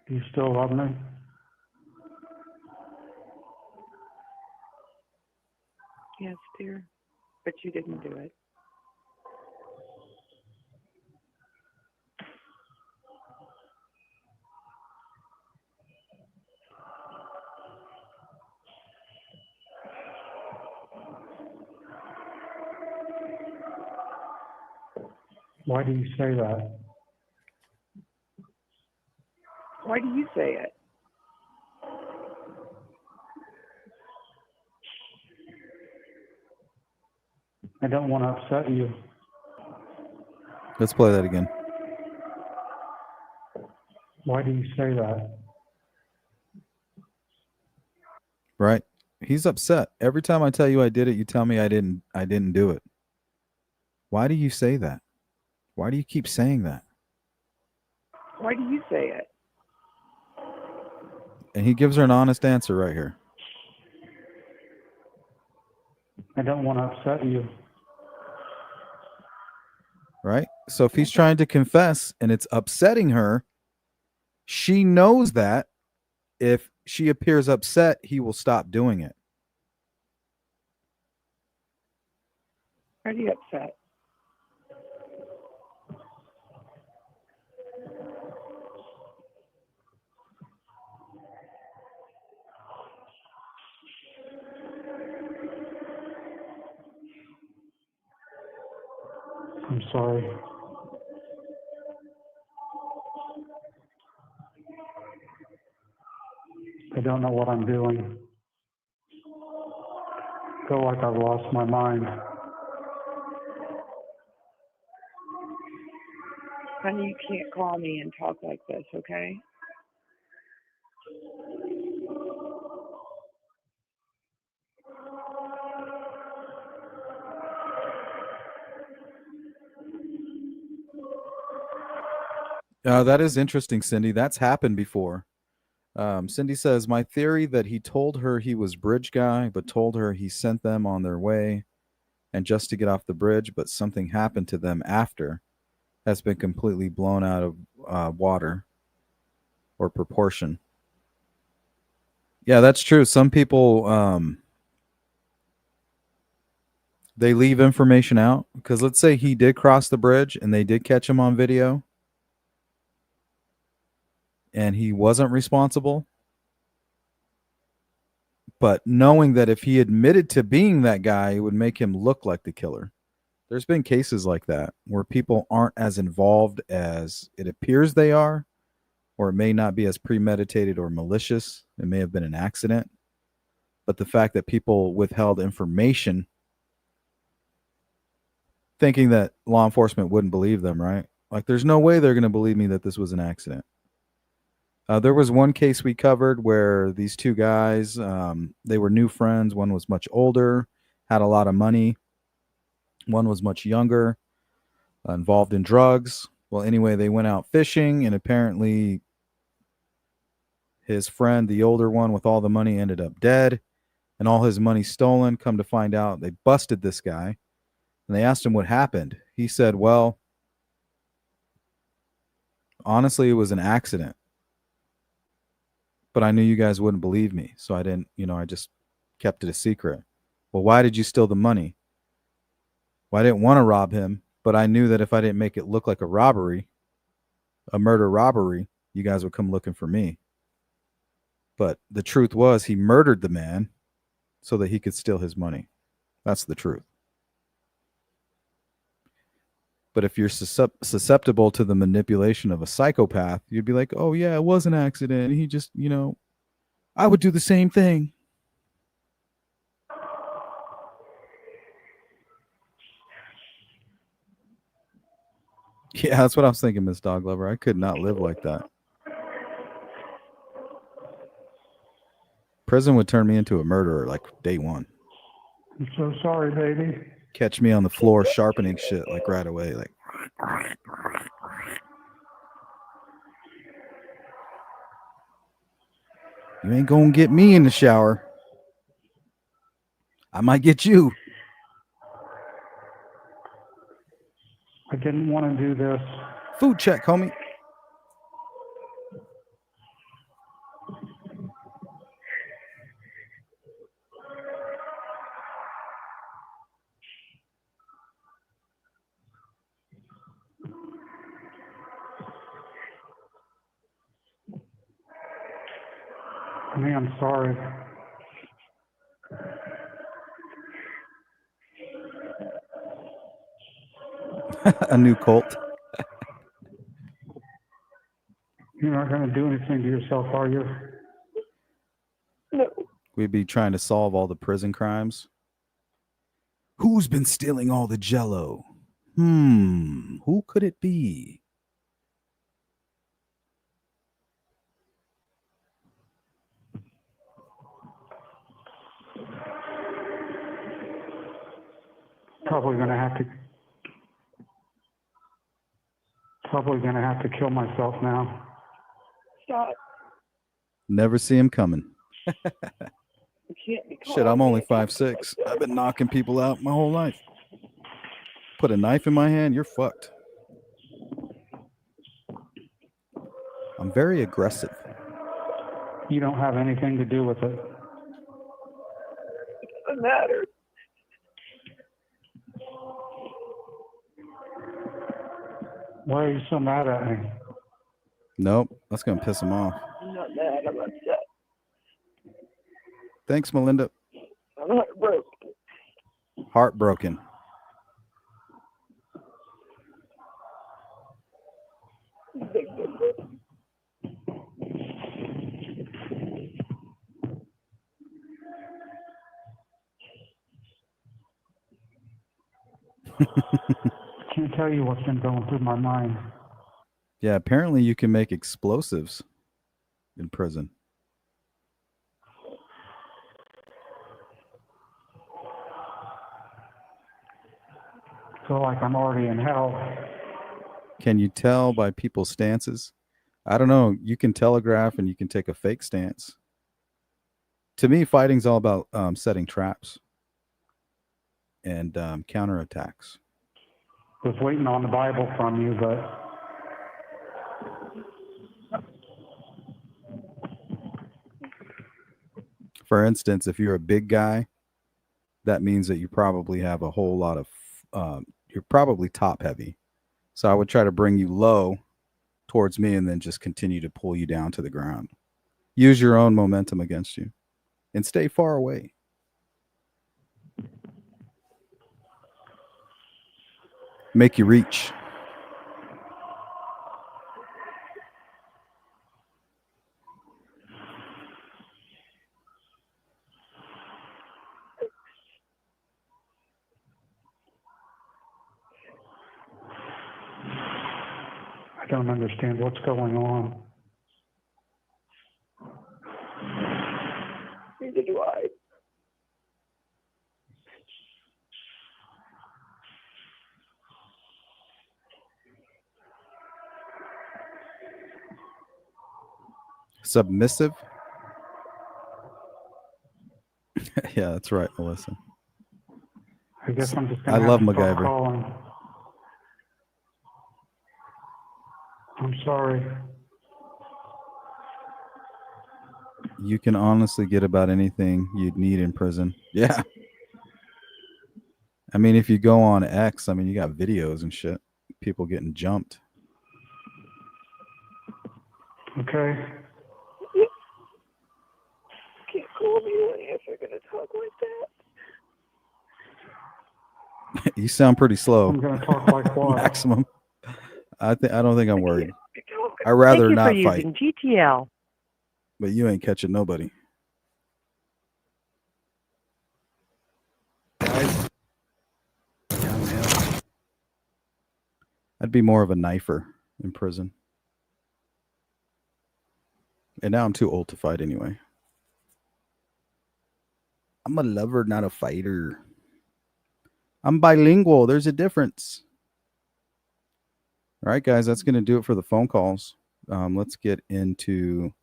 Do you still love me? Yes, dear. But you didn't do it. Why do you say that? Why do you say it? I don't want to upset you. Let's play that again. Why do you say that? Right? He's upset. Every time I tell you I did it, you tell me I didn't do it. Why do you say that? Why do you keep saying that? Why do you say it? And he gives her an honest answer right here. I don't want to upset you. Right? So if he's trying to confess and it's upsetting her, she knows that if she appears upset, he will stop doing it. Why are you upset? I'm sorry. I don't know what I'm doing. I feel like I've lost my mind. Honey, you can't call me and talk like this, okay? That is interesting, Cindy. That's happened before. Cindy says, my theory that he told her he was bridge guy, but told her he sent them on their way and just to get off the bridge, but something happened to them after has been completely blown out of water or proportion. Yeah, that's true. Some people, they leave information out because let's say he did cross the bridge and they did catch him on video and he wasn't responsible. But knowing that if he admitted to being that guy, it would make him look like the killer. There's been cases like that where people aren't as involved as it appears they are, or it may not be as premeditated or malicious. It may have been an accident. But the fact that people withheld information thinking that law enforcement wouldn't believe them, right? Like, there's no way they're going to believe me that this was an accident. There was one case we covered where these two guys, they were new friends. One was much older, had a lot of money. One was much younger, involved in drugs. Well, anyway, they went out fishing, and apparently his friend, the older one with all the money, ended up dead, and all his money stolen. Come to find out, they busted this guy, and they asked him what happened. He said, well, honestly, it was an accident. But I knew you guys wouldn't believe me, so I didn't, I just kept it a secret. Well, why did you steal the money? Well, I didn't want to rob him, but I knew that if I didn't make it look like a robbery, a murder robbery, you guys would come looking for me. But the truth was he murdered the man so that he could steal his money. That's the truth. But if you're susceptible to the manipulation of a psychopath, you'd be like, oh, yeah, it was an accident. He just, I would do the same thing. Yeah, that's what I was thinking, Miss Dog Lover. I could not live like that. Prison would turn me into a murderer like day one. I'm so sorry, baby. Catch me on the floor sharpening shit like right away. Like, you ain't gonna get me in the shower. I might get you. I didn't want to do this. Food check, homie. Honey, I'm sorry. A new cult. You're not going to do anything to yourself, are you? No. We'd be trying to solve all the prison crimes. Who's been stealing all the Jello? Who could it be? Probably going to have to kill myself now. Stop. Never see him coming. You can't be Shit, I'm only 5'6". I've been knocking people out my whole life. Put a knife in my hand, you're fucked. I'm very aggressive. You don't have anything to do with it. It doesn't matter. Why are you so mad at me? Nope, that's gonna piss him off. I'm not mad. I'm upset. Thanks, Melinda. I'm heartbroken. Heartbroken. Big difference. Can't tell you what's been going through my mind. Yeah, apparently you can make explosives in prison. Feel like I'm already in hell. Can you tell by people's stances? I don't know. You can telegraph and you can take a fake stance. To me, fighting's all about setting traps and counterattacks. Was waiting on the Bible from you, but For instance, if you're a big guy, that means that you probably have a whole lot of, you're probably top heavy. So I would try to bring you low towards me and then just continue to pull you down to the ground. Use your own momentum against you and stay far away. Make you reach. I don't understand what's going on. Neither do I. Submissive. Yeah, that's right, Melissa. I guess I'm just I gonna love have to stop MacGyver. calling. I'm sorry. You can honestly get about anything you'd need in prison. Yeah. I mean, if you go on X, I mean, you got videos and shit. People getting jumped. Okay? Can't call me if you're gonna talk like that. You sound pretty slow. I'm going to talk like what? Maximum. I don't think I'm worried. I'd Thank rather you for not fight, using GTL. but you ain't catching nobody. Guys, I'd be more of a knifer in prison. And now I'm too old to fight anyway. I'm a lover, not a fighter. I'm bilingual. There's a difference. All right, guys, that's going to do it for the phone calls. Let's get into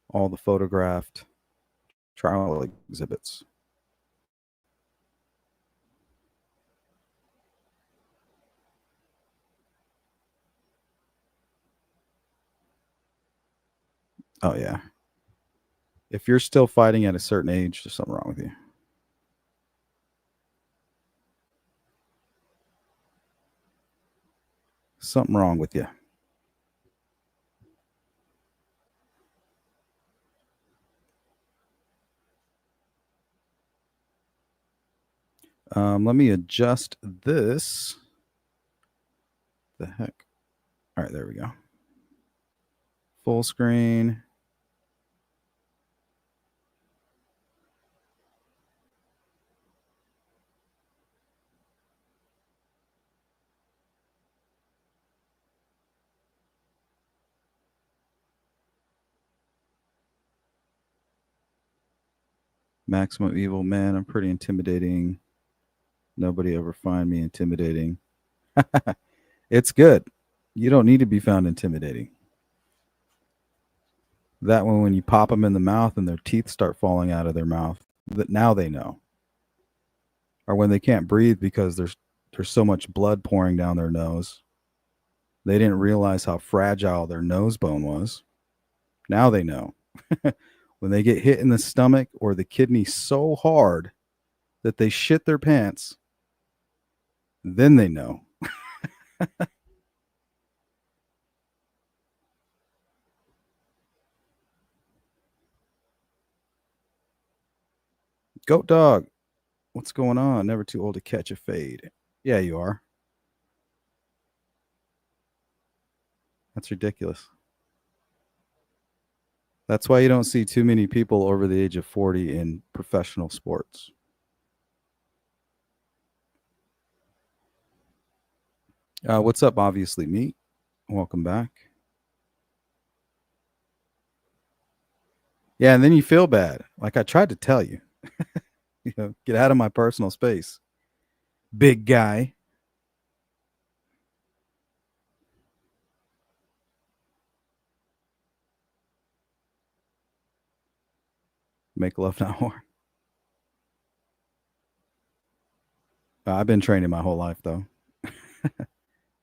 all the photographed trial exhibits. Oh, yeah. If you're still fighting at a certain age, there's something wrong with you. Something wrong with you. Let me adjust this. The heck? All right, there we go. Full screen. Maximum evil, man. I'm pretty intimidating. Nobody ever find me intimidating. It's good. You don't need to be found intimidating. That one, when you pop them in the mouth and their teeth start falling out of their mouth, that now they know. Or when they can't breathe because there's so much blood pouring down their nose. They didn't realize how fragile their nose bone was. Now they know. When they get hit in the stomach or the kidney so hard that they shit their pants, then they know. Goat dog, what's going on? Never too old to catch a fade. Yeah, you are. That's ridiculous. That's why you don't see too many people over the age of 40 in professional sports. What's up, Obviously Meat? Welcome back. Yeah, and then you feel bad. Like I tried to tell you. You know, get out of my personal space. Big guy. Make love, not war. I've been training my whole life, though.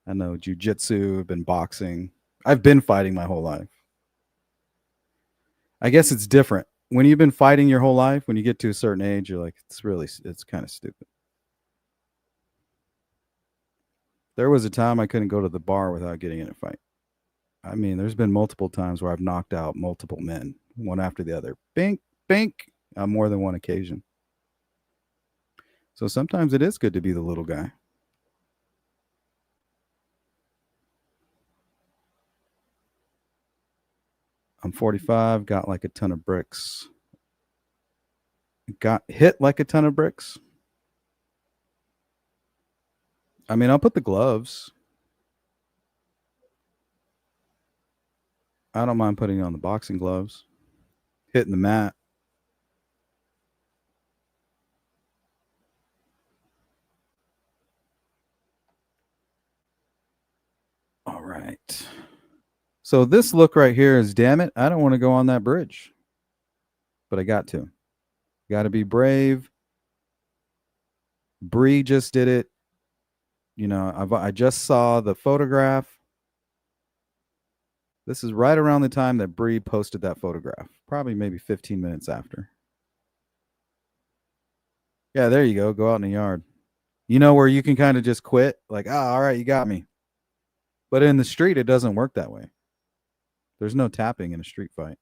I know jiu-jitsu, I've been boxing. I've been fighting my whole life. I guess it's different. When you've been fighting your whole life, when you get to a certain age, you're like, it's kind of stupid. There was a time I couldn't go to the bar without getting in a fight. I mean, there's been multiple times where I've knocked out multiple men, one after the other. Bink, bink, on more than one occasion. So sometimes it is good to be the little guy. I'm 45, got like a ton of bricks. Got hit like a ton of bricks. I mean, I'll put the gloves. I don't mind putting on the boxing gloves. Hitting the mat. All right. So this look right here is, damn it, I don't want to go on that bridge. But I got to. Got to be brave. Bree just did it. You know, I just saw the photograph. This is right around the time that Bree posted that photograph. Probably maybe 15 minutes after. Yeah, there you go. Go out in the yard. You know where you can kind of just quit? Like, all right, you got me. But in the street, it doesn't work that way. There's no tapping in a street fight.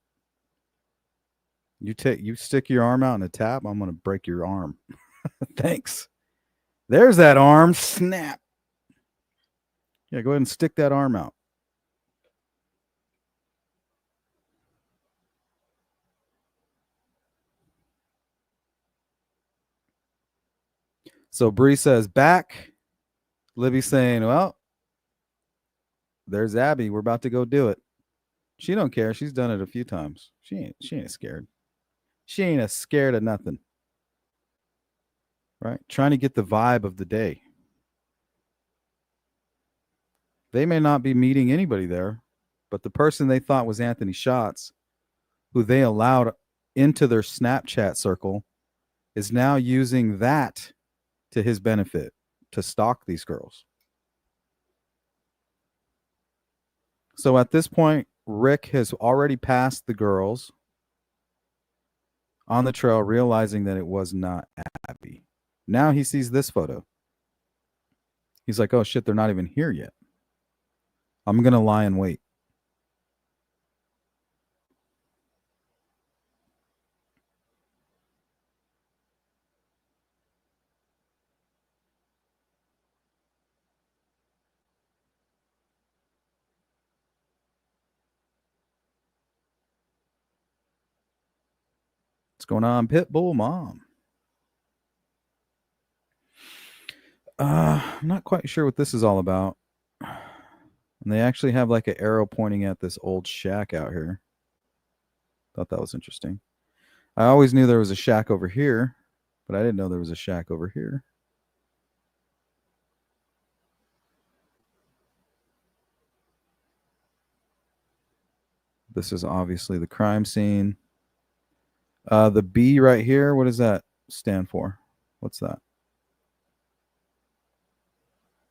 You stick your arm out in a tap, I'm gonna break your arm. Thanks. There's that arm. Snap. Yeah, go ahead and stick that arm out. So Bree says back. Libby saying, well, there's Abby. We're about to go do it. She don't care. She's done it a few times. She ain't scared. She ain't scared of nothing. Right? Trying to get the vibe of the day. They may not be meeting anybody there, but the person they thought was Anthony Schatz, who they allowed into their Snapchat circle, is now using that to his benefit to stalk these girls. So at this point, Rick has already passed the girls on the trail, realizing that it was not Abby. Now he sees this photo. He's like, oh shit, they're not even here yet. I'm going to lie in wait. What's going on, Pitbull Mom? I'm not quite sure what this is all about. And they actually have like an arrow pointing at this old shack out here. Thought that was interesting. I always knew there was a shack over here, but I didn't know there was a shack over here. This is obviously the crime scene. The B right here, what does that stand for? What's that?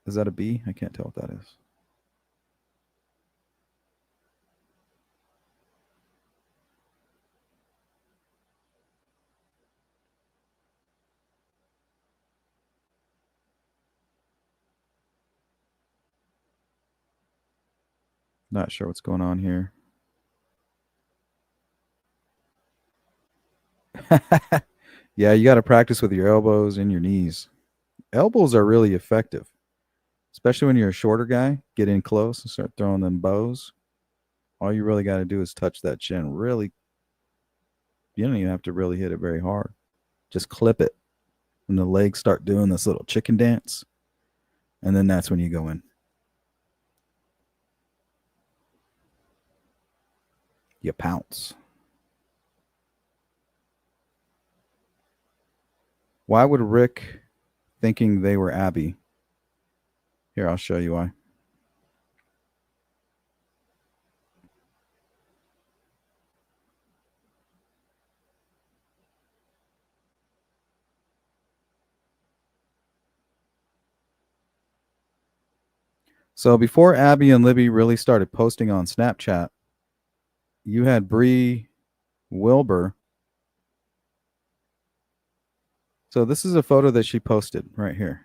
Is that a B? I can't tell what that is. Not sure what's going on here. Yeah, you got to practice with your elbows and your knees. Elbows are really effective, especially when you're a shorter guy. Get in close and start throwing them bows. All you really got to do is touch that chin. Really, you don't even have to really hit it very hard. Just clip it. And the legs start doing this little chicken dance. And then that's when you go in. You pounce. Why would Rick, thinking they were Abby? Here, I'll show you why. So before Abby and Libby really started posting on Snapchat, you had Bree Wilbur. So this is a photo that she posted right here.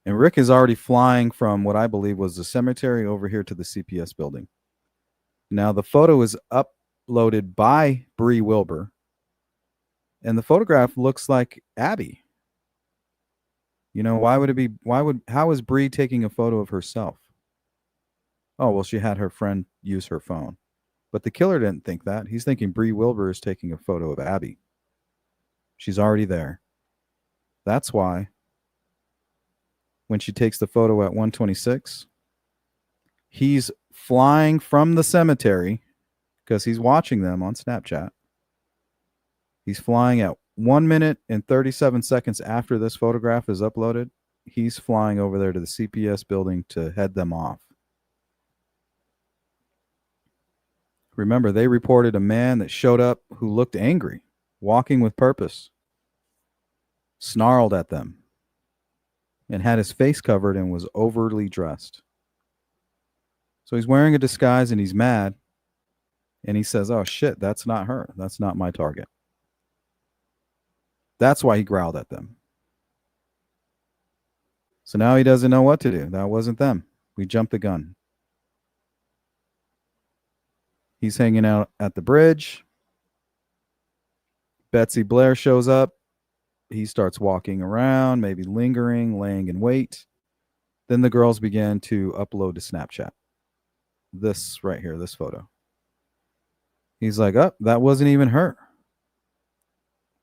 And Rick is already flying from what I believe was the cemetery over here to the CPS building. Now the photo is uploaded by Bree Wilbur. And the photograph looks like Abby. You know, how is Bree taking a photo of herself? Oh, well, she had her friend use her phone. But the killer didn't think that. He's thinking Bree Wilbur is taking a photo of Abby. She's already there. That's why when she takes the photo at 1:26, he's flying from the cemetery because he's watching them on Snapchat. He's flying at 1 minute and 37 seconds after this photograph is uploaded. He's flying over there to the CPS building to head them off. Remember, they reported a man that showed up who looked angry, walking with purpose, snarled at them, and had his face covered and was overly dressed. So he's wearing a disguise and he's mad. And he says, oh, shit, that's not her. That's not my target. That's why he growled at them. So now he doesn't know what to do. That wasn't them. We jumped the gun. He's hanging out at the bridge. Betsy Blair shows up. He starts walking around, maybe lingering, laying in wait. Then the girls began to upload to Snapchat. This right here, this photo. He's like, oh, that wasn't even her.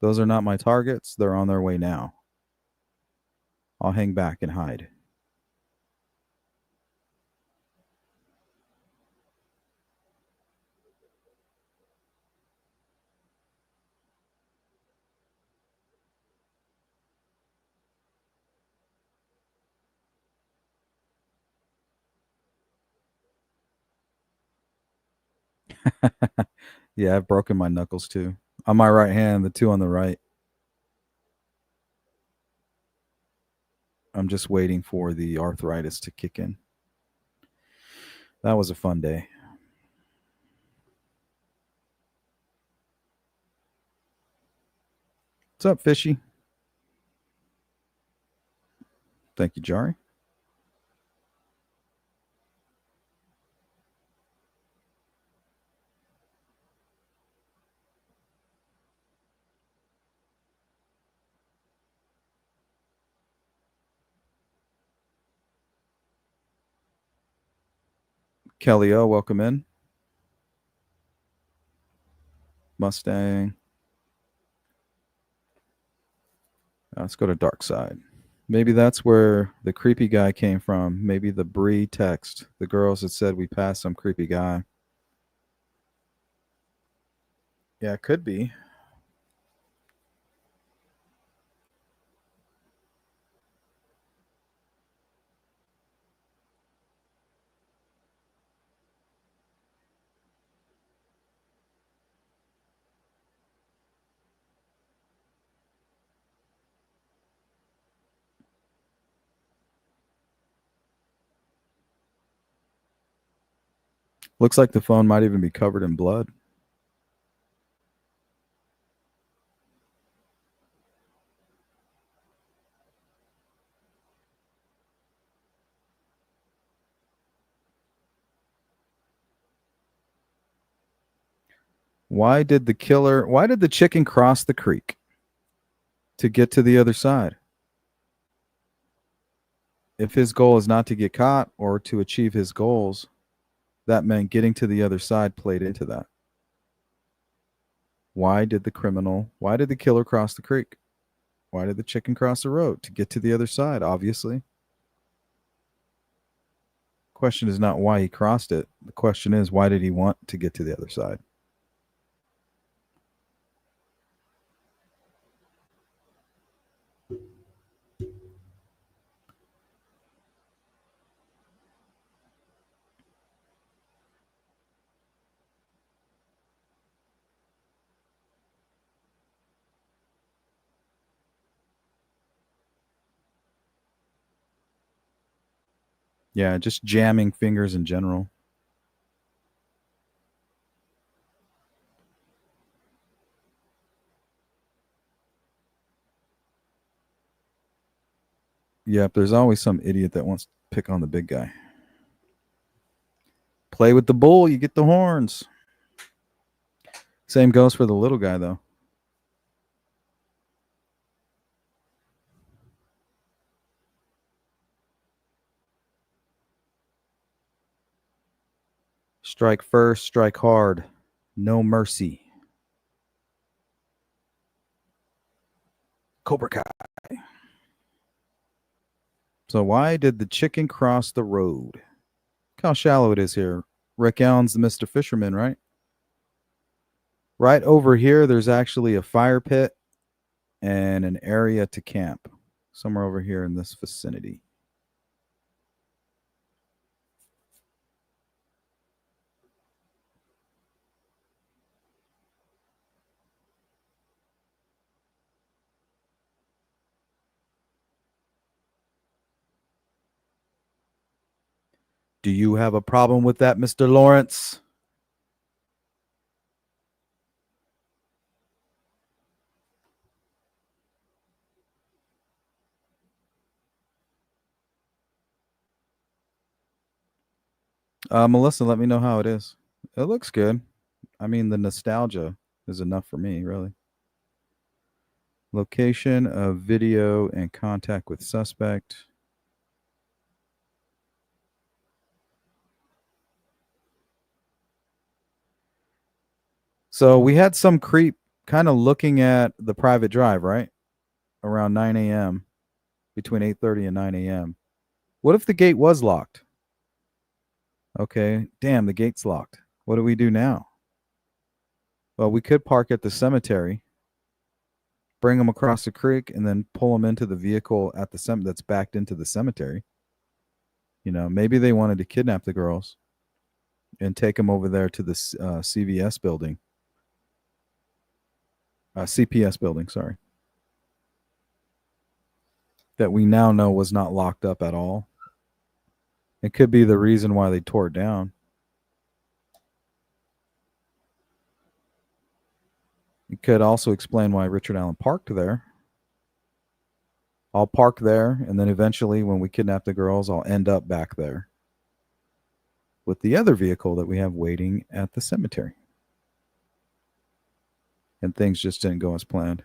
Those are not my targets. They're on their way now. I'll hang back and hide. Yeah, I've broken my knuckles too. On my right hand, the two on the right. I'm just waiting for the arthritis to kick in. That was a fun day. What's up, Fishy? Thank you, Jari. Kelly O, welcome in. Mustang. Let's go to Dark Side. Maybe that's where the creepy guy came from. Maybe the Bree text. The girls had said we passed some creepy guy. Yeah, it could be. Looks like the phone might even be covered in blood. Why did the chicken cross the creek to get to the other side? If his goal is not to get caught or to achieve his goals, that meant getting to the other side played into that. Why did the killer cross the creek? Why did the chicken cross the road? To get to the other side, obviously. Question is not why he crossed it. The question is, why did he want to get to the other side? Yeah, just jamming fingers in general. Yep, there's always some idiot that wants to pick on the big guy. Play with the bull, you get the horns. Same goes for the little guy, though. Strike first, strike hard. No mercy. Cobra Kai. So why did the chicken cross the road? Look how shallow it is here. Rick Allen's the Mr. Fisherman, right? Right over here, there's actually a fire pit and an area to camp. Somewhere over here in this vicinity. Do you have a problem with that, Mr. Lawrence? Melissa, let me know how it is. It looks good. I mean, the nostalgia is enough for me, really. Location of video and contact with suspect. So we had some creep kind of looking at the private drive, right? Around 9 a.m., between 8:30 and 9 a.m. What if the gate was locked? Okay, damn, the gate's locked. What do we do now? Well, we could park at the cemetery, bring them across the creek, and then pull them into the vehicle at the that's backed into the cemetery. You know, maybe they wanted to kidnap the girls and take them over there to the CVS building. CPS building, sorry. That we now know was not locked up at all. It could be the reason why they tore it down. It could also explain why Richard Allen parked there. I'll park there, and then eventually when we kidnap the girls, I'll end up back there with the other vehicle that we have waiting at the cemetery. And things just didn't go as planned.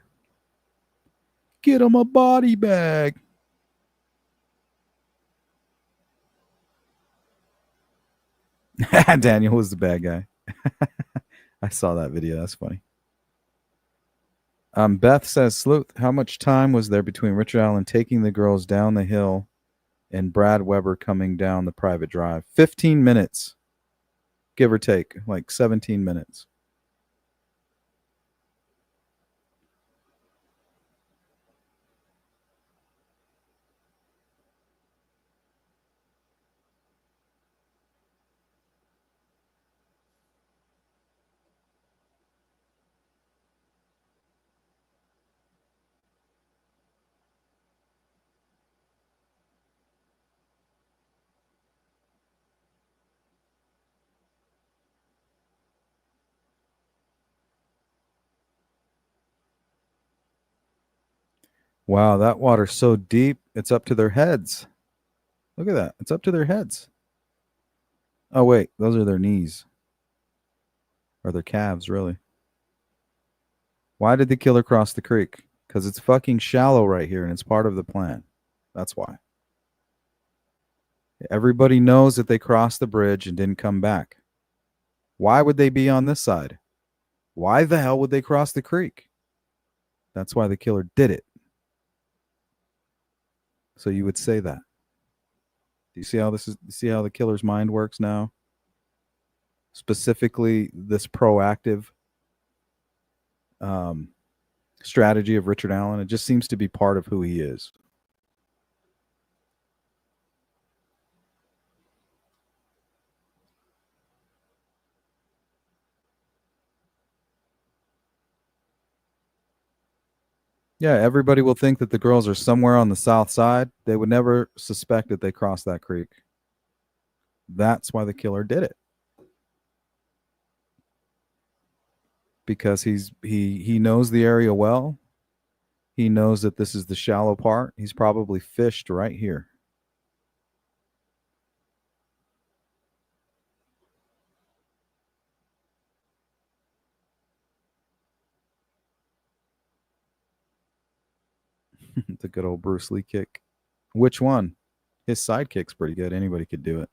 Get him a body bag. Daniel was the bad guy. I saw that video. That's funny. Beth says, Sleuth, how much time was there between Richard Allen taking the girls down the hill and Brad Weber coming down the private drive? 15 minutes, give or take, like 17 minutes. Wow, that water's so deep, it's up to their heads. Look at that. It's up to their heads. Oh, wait. Those are their knees. Or their calves, really. Why did the killer cross the creek? Because it's fucking shallow right here, and it's part of the plan. That's why. Everybody knows that they crossed the bridge and didn't come back. Why would they be on this side? Why the hell would they cross the creek? That's why the killer did it. So you would say that. Do you see how this is? See how the killer's mind works now? Specifically, this proactive strategy of Richard Allen. It just seems to be part of who he is. Yeah, everybody will think that the girls are somewhere on the south side. They would never suspect that they crossed that creek. That's why the killer did it. Because he knows the area well. He knows that this is the shallow part. He's probably fished right here. The good old Bruce Lee kick. Which one? His sidekick's pretty good. Anybody could do it.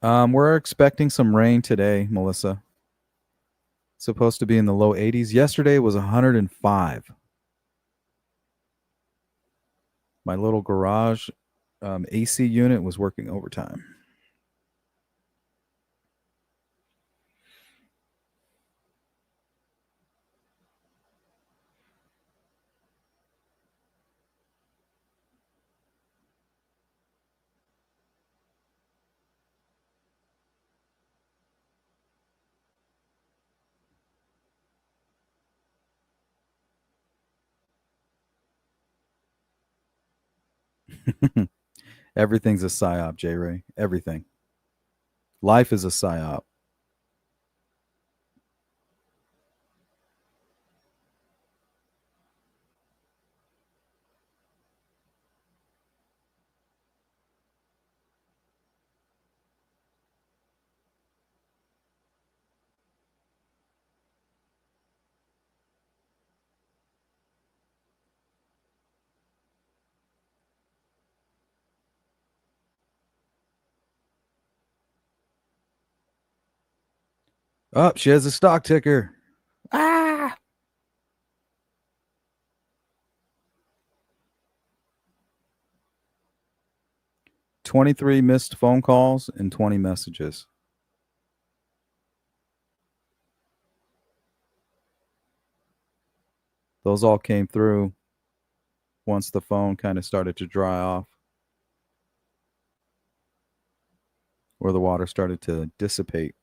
We're expecting some rain today, Melissa. It's supposed to be in the low 80s. Yesterday was 105. My little garage AC unit was working overtime. Everything's a psyop, J. Ray. Everything. Life is a psyop. Oh, she has a stock ticker. Ah! "23 missed phone calls and 20 messages." Those all came through once the phone kind of started to dry off, or the water started to dissipate.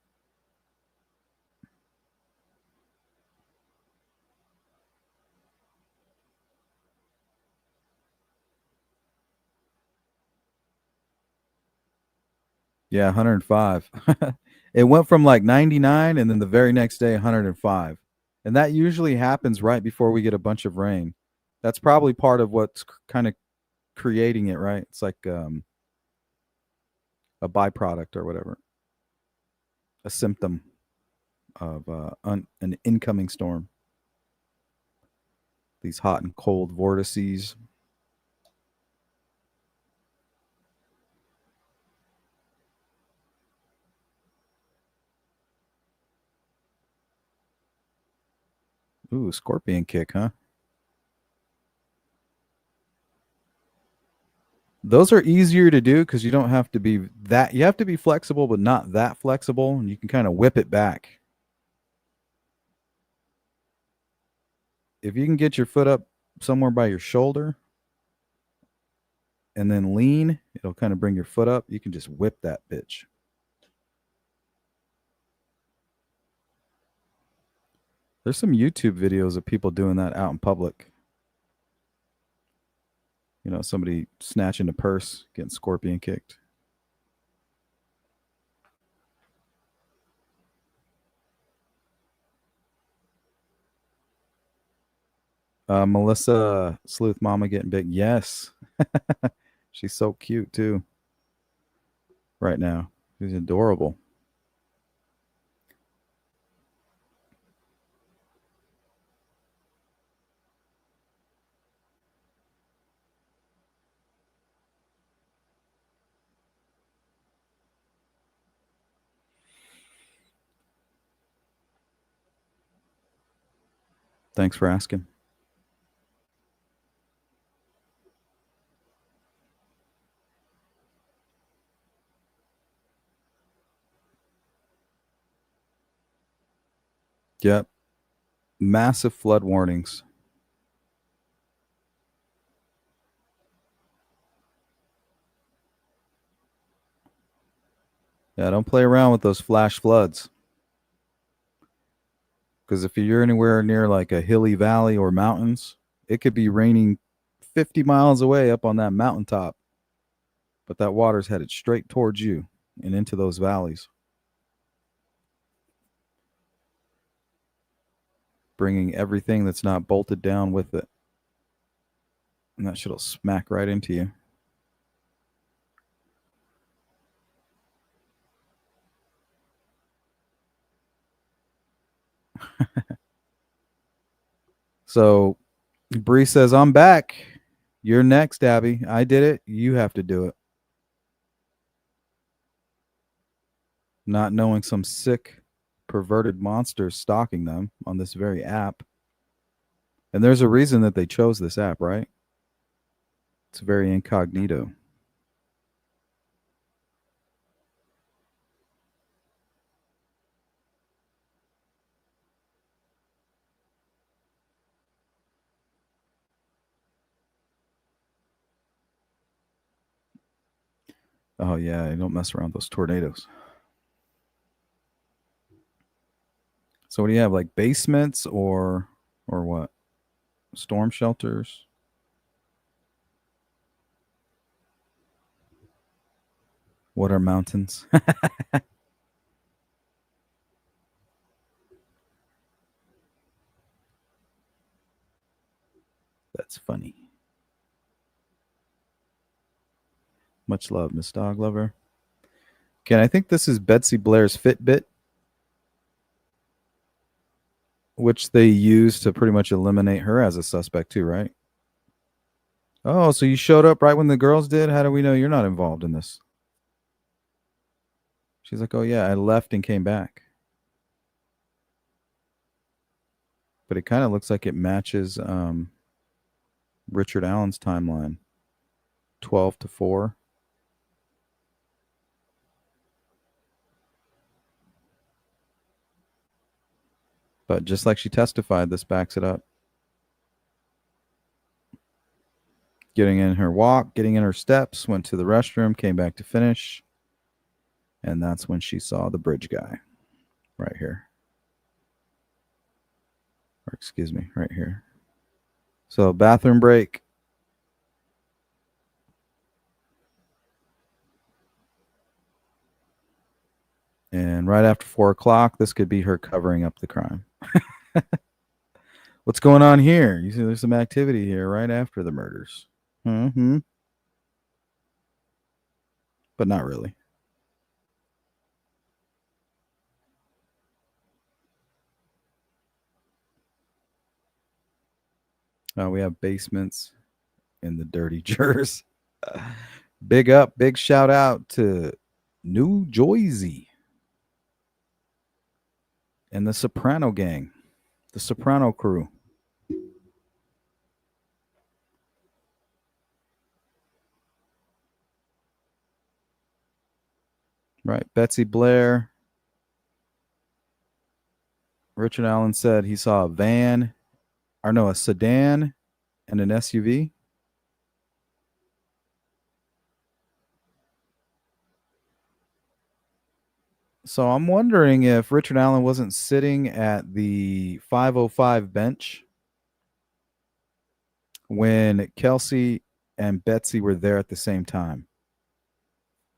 Yeah, 105. It went from like 99 and then the very next day 105. And that usually happens right before we get a bunch of rain. That's probably part of what's kind of creating it, right? It's like a byproduct or whatever, a symptom of an incoming storm. These hot and cold vortices. Ooh, scorpion kick, huh? Those are easier to do because you don't have to be that. You have to be flexible, but not that flexible, and you can kind of whip it back. If you can get your foot up somewhere by your shoulder and then lean, it'll kind of bring your foot up. You can just whip that bitch. There's some YouTube videos of people doing that out in public. You know, somebody snatching a purse, getting scorpion kicked. Melissa Sleuth Mama getting big. Yes. She's so cute too. Right now. She's adorable. Thanks for asking. Yep. Massive flood warnings. Yeah, don't play around with those flash floods. Because if you're anywhere near like a hilly valley or mountains, it could be raining 50 miles away up on that mountaintop. But that water's headed straight towards you and into those valleys, bringing everything that's not bolted down with it. And that shit'll smack right into you. So Bree says, I'm back. You're next, Abby. I did it. You have to do it. Not knowing some sick, perverted monsters stalking them on this very app. And there's a reason that they chose this app, right? It's very incognito. Oh, yeah. You don't mess around with those tornadoes. So what do you have? Like basements or what? Storm shelters? What are mountains? That's funny. Much love, Miss Dog Lover. Okay, I think this is Betsy Blair's Fitbit, which they use to pretty much eliminate her as a suspect too, right? Oh, so you showed up right when the girls did? How do we know you're not involved in this? She's like, oh, yeah, I left and came back. But it kind of looks like it matches Richard Allen's timeline. 12 to 4. But just like she testified, this backs it up. Getting in her walk, getting in her steps, went to the restroom, came back to finish. And that's when she saw the bridge guy right here. Or excuse me, right here. So bathroom break. And right after 4 o'clock, this could be her covering up the crime. What's going on here? You see there's some activity here right after the murders. Mm-hmm. But not really. We have basements in the dirty jurors. Big up, big shout out to New Jersey and the Soprano gang, the Soprano crew. Right, Betsy Blair. Richard Allen said he saw a sedan and an SUV. So I'm wondering if Richard Allen wasn't sitting at the 505 bench when Kelsey and Betsy were there at the same time.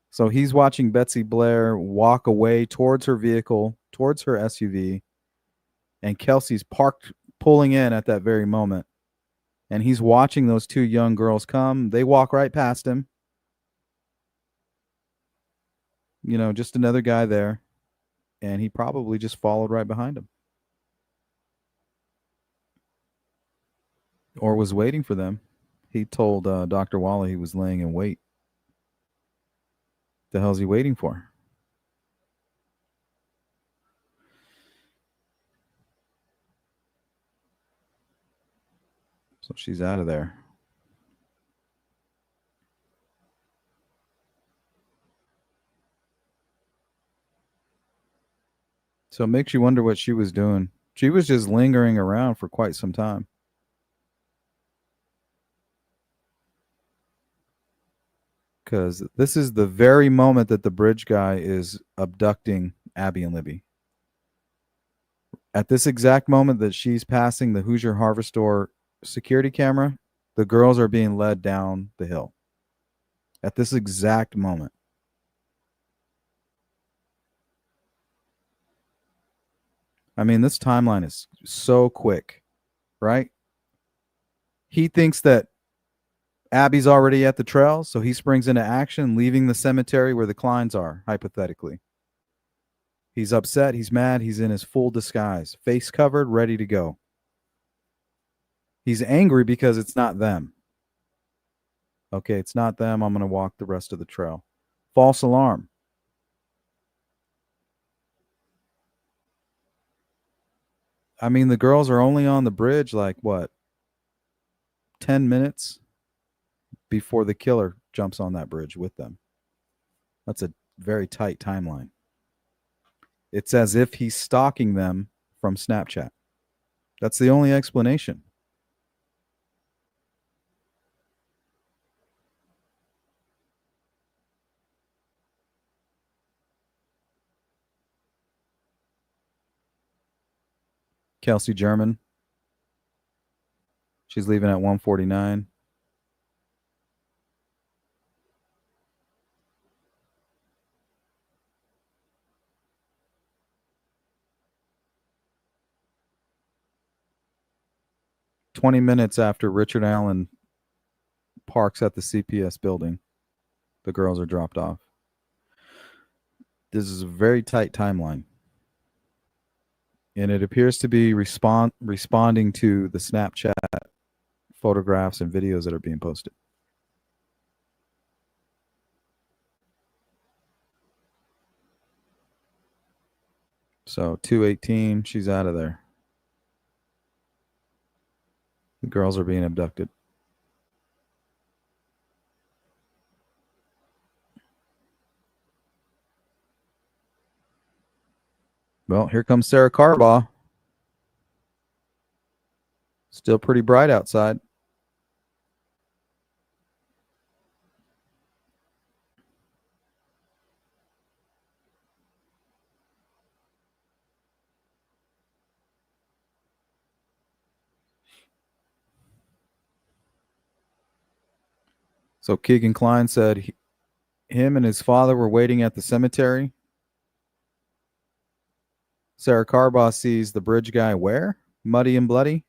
So he's watching Betsy Blair walk away towards her vehicle, towards her SUV, and Kelsey's parked, pulling in at that very moment. And he's watching those two young girls come. They walk right past him. You know, just another guy there. And he probably just followed right behind him. Or was waiting for them. He told Dr. Wally he was laying in wait. The hell's he waiting for? So she's out of there. So it makes you wonder what she was doing. She was just lingering around for quite some time. Because this is the very moment that the bridge guy is abducting Abby and Libby. At this exact moment that she's passing the Hoosier Harvest Store security camera, the girls are being led down the hill. At this exact moment. I mean, this timeline is so quick, right? He thinks that Abby's already at the trail, so he springs into action, leaving the cemetery where the Kleins are, hypothetically. He's upset, he's mad, he's in his full disguise, face covered, ready to go. He's angry because it's not them. Okay, it's not them. I'm going to walk the rest of the trail. False alarm. I mean, the girls are only on the bridge like, what, 10 minutes before the killer jumps on that bridge with them. That's a very tight timeline. It's as if he's stalking them from Snapchat. That's the only explanation. Kelsey German. She's leaving at 1:49. "20 minutes after Richard Allen parks at the CPS building, the girls are dropped off. This is a very tight timeline. And it appears to be responding to the Snapchat photographs and videos that are being posted. So 2:18, she's out of there. The girls are being abducted. Well, here comes Sarah Carbaugh. Still pretty bright outside. So Keegan Klein said him and his father were waiting at the cemetery. Sarah Carbaugh sees the bridge guy where? Muddy and bloody?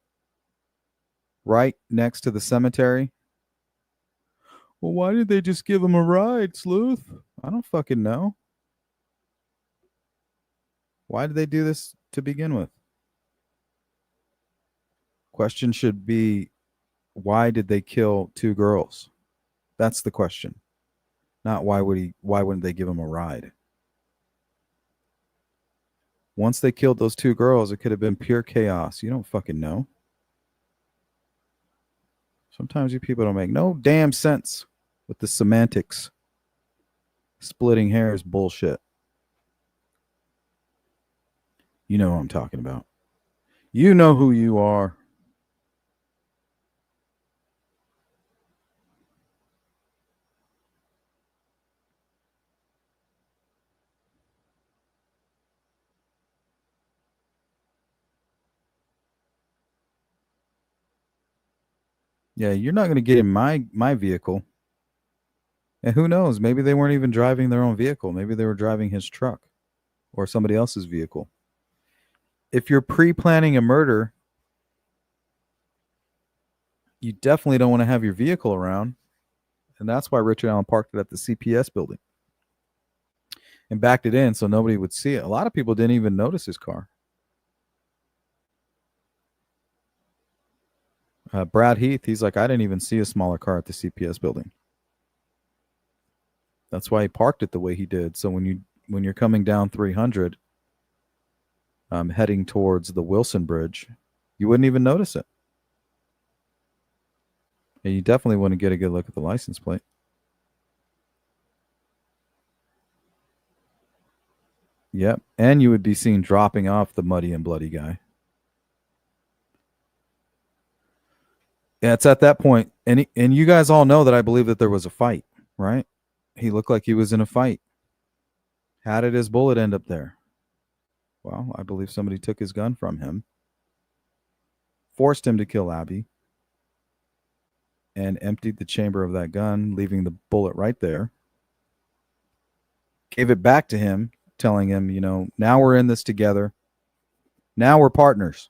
Right next to the cemetery. Well, why did they just give him a ride, Sleuth? I don't fucking know. Why did they do this to begin with? Question should be, why did they kill two girls? That's the question. Not why wouldn't they give him a ride? Once they killed those two girls, it could have been pure chaos. You don't fucking know. Sometimes you people don't make no damn sense with the semantics. Splitting hairs bullshit. You know what I'm talking about. You know who you are. Yeah, you're not going to get in my vehicle. And who knows? Maybe they weren't even driving their own vehicle. Maybe they were driving his truck or somebody else's vehicle. If you're pre-planning a murder, you definitely don't want to have your vehicle around. And that's why Richard Allen parked it at the CPS building and backed it in so nobody would see it. A lot of people didn't even notice his car. Brad Heath, he's like, I didn't even see a smaller car at the CPS building. That's why he parked it the way he did. So when you're coming down 300, heading towards the Wilson Bridge, you wouldn't even notice it. And you definitely wouldn't get a good look at the license plate. Yep. And you would be seen dropping off the muddy and bloody guy. Yeah, it's at that point. And you guys all know that I believe that there was a fight, right? He looked like he was in a fight. How did his bullet end up there? Well, I believe somebody took his gun from him, forced him to kill Abby, and emptied the chamber of that gun, leaving the bullet right there. Gave it back to him, telling him, now we're in this together. Now we're partners.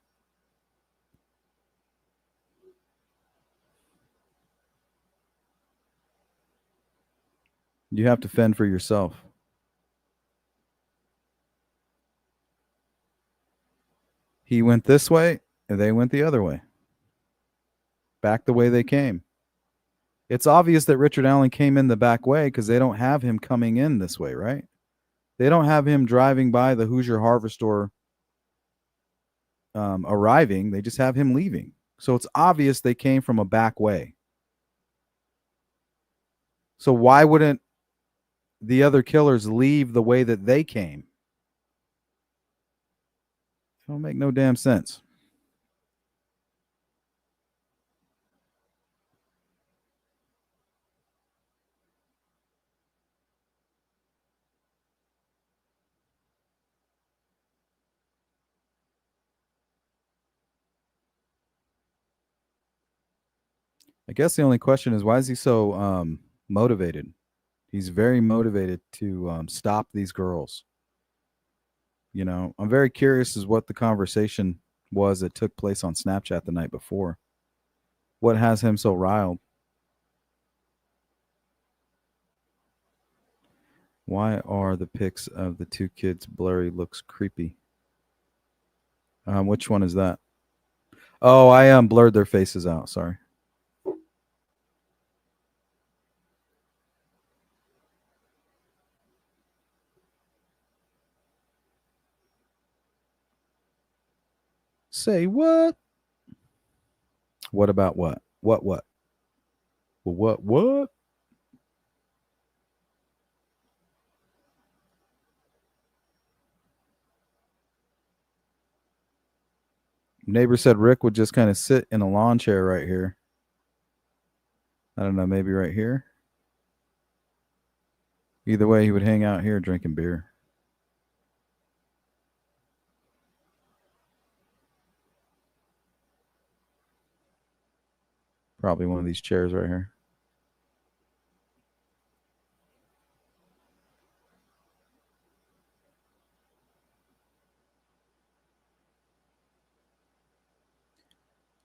You have to fend for yourself. He went this way, and they went the other way. Back the way they came. It's obvious that Richard Allen came in the back way because they don't have him coming in this way, right? They don't have him driving by the Hoosier Hardware store arriving. They just have him leaving. So it's obvious they came from a back way. So why wouldn't the other killers leave the way that they came? It don't make no damn sense. I guess the only question is, why is he so motivated? He's very motivated to stop these girls. I'm very curious as what the conversation was that took place on Snapchat the night before. What has him so riled? Why are the pics of the two kids blurry? Looks creepy. Which one is that? Oh, I blurred their faces out. Sorry. Say what? What about what? What? What? Neighbor said Rick would just kind of sit in a lawn chair right here. I don't know, maybe right here. Either way, he would hang out here drinking beer. Probably one of these chairs right here.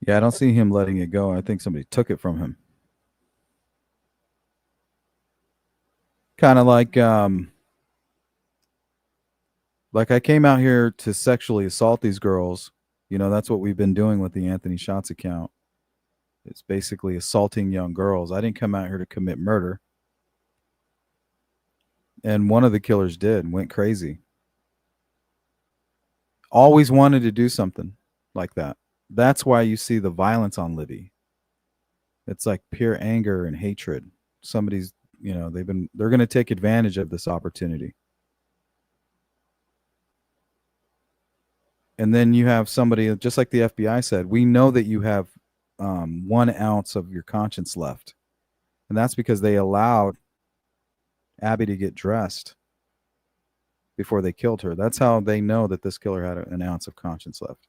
Yeah, I don't see him letting it go. I think somebody took it from him. Kind of like I came out here to sexually assault these girls. You know, that's what we've been doing with the Anthony Shots account. It's basically assaulting young girls. I didn't come out here to commit murder. And one of the killers went crazy. Always wanted to do something like that. That's why you see the violence on Libby. It's like pure anger and hatred. Somebody's, they're going to take advantage of this opportunity. And then you have somebody, just like the FBI said, we know that you have 1 ounce of your conscience left. And that's because they allowed Abby to get dressed before they killed her. That's how they know that this killer had an ounce of conscience left.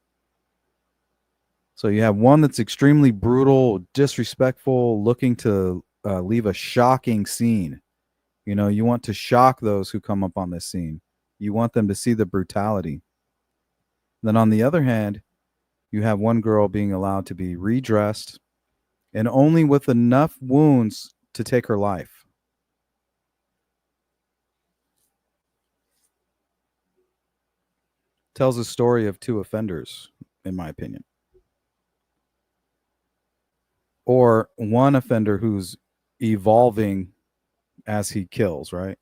So you have one that's extremely brutal, disrespectful, looking to leave a shocking scene. You want to shock those who come up on this scene. You want them to see the brutality. Then on the other hand, you have one girl being allowed to be redressed and only with enough wounds to take her life. Tells a story of 2 offenders, in my opinion. Or one offender who's evolving as he kills, right?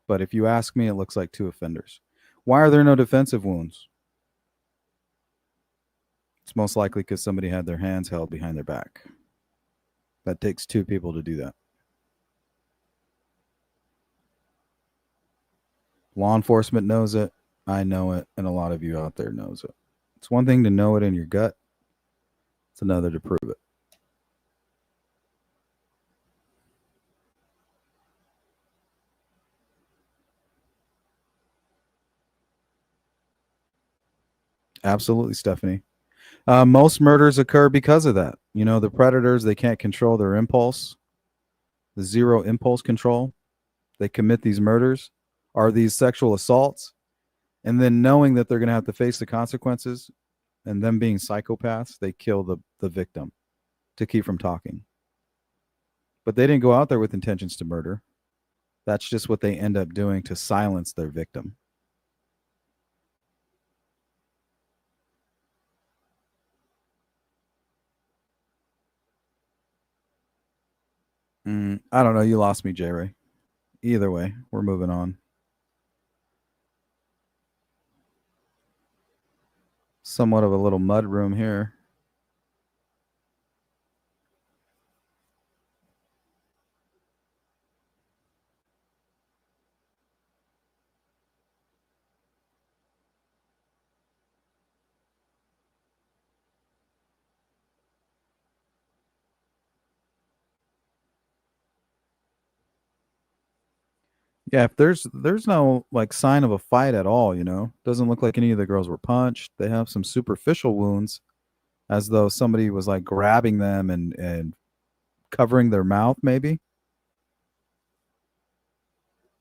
But if you ask me, it looks like 2 offenders. Why are there no defensive wounds? It's most likely because somebody had their hands held behind their back. That takes 2 people to do that. Law enforcement knows it. I know it. And a lot of you out there knows it. It's one thing to know it in your gut. It's another to prove it. Absolutely, Stephanie. Most murders occur because of that. The predators, they can't control their impulse. The zero impulse control. They commit these murders or these sexual assaults. And then knowing that they're going to have to face the consequences and them being psychopaths, they kill the victim to keep from talking. But they didn't go out there with intentions to murder. That's just what they end up doing to silence their victim. I don't know. You lost me, J. Ray. Either way, we're moving on. Somewhat of a little mud room here. Yeah, if there's no like sign of a fight at all, doesn't look like any of the girls were punched. They have some superficial wounds, as though somebody was like grabbing them and covering their mouth, maybe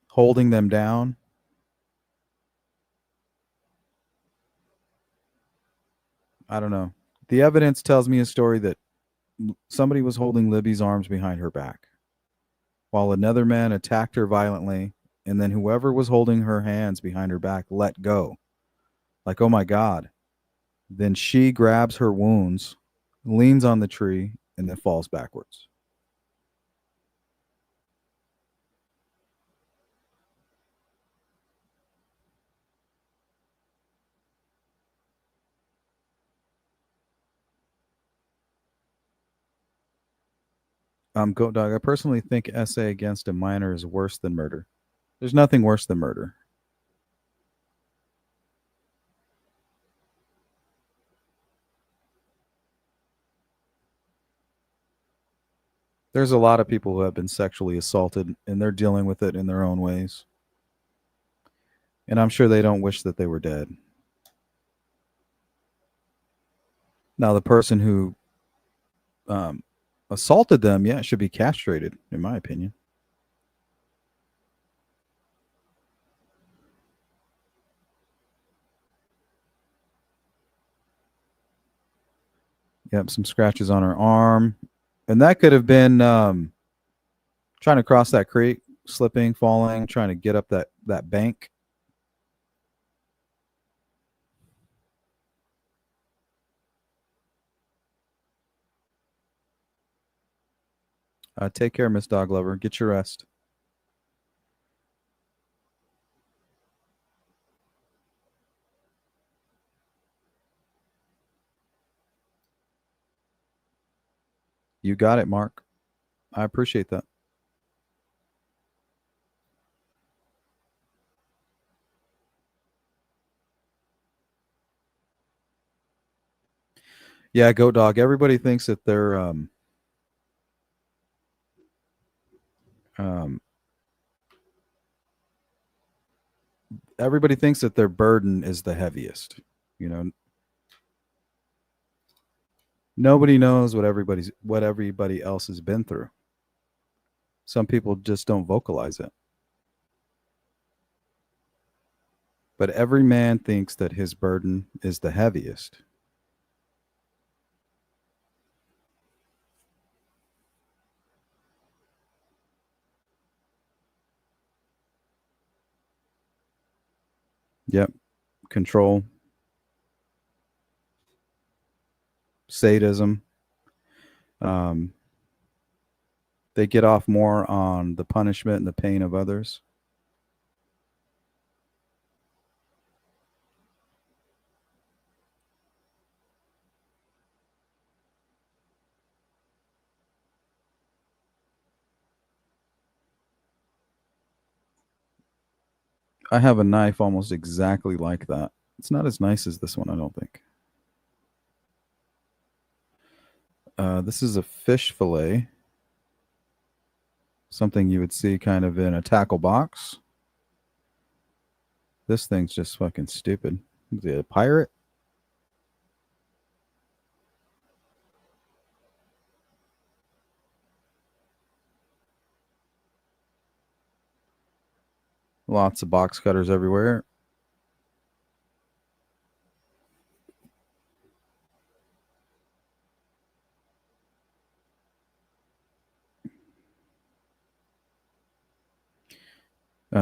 holding them down. I don't know. The evidence tells me a story that somebody was holding Libby's arms behind her back, while another man attacked her violently, and then whoever was holding her hands behind her back let go. Like, oh my God. Then she grabs her wounds, leans on the tree, and then falls backwards. Goat Dog, I personally think essay against a minor is worse than murder. There's nothing worse than murder. There's a lot of people who have been sexually assaulted, and they're dealing with it in their own ways. And I'm sure they don't wish that they were dead. Now, the person who assaulted them, yeah, should be castrated, in my opinion. Yep, some scratches on her arm. And that could have been trying to cross that creek, slipping, falling, trying to get up that bank. Take care, Miss Dog Lover. Get your rest. You got it, Mark. I appreciate that. Yeah, Goat Dog. Everybody thinks that they're everybody thinks that their burden is the heaviest. You know, nobody knows what everybody else has been through. Some people just don't vocalize it. But every man thinks that his burden is the heaviest. Yep. Control. Sadism. They get off more on the punishment and the pain of others. I have a knife almost exactly like that. It's not as nice as this one, I don't think. This is a fish fillet. Something you would see kind of in a tackle box. This thing's just fucking stupid. Is it a pirate? Lots of box cutters everywhere.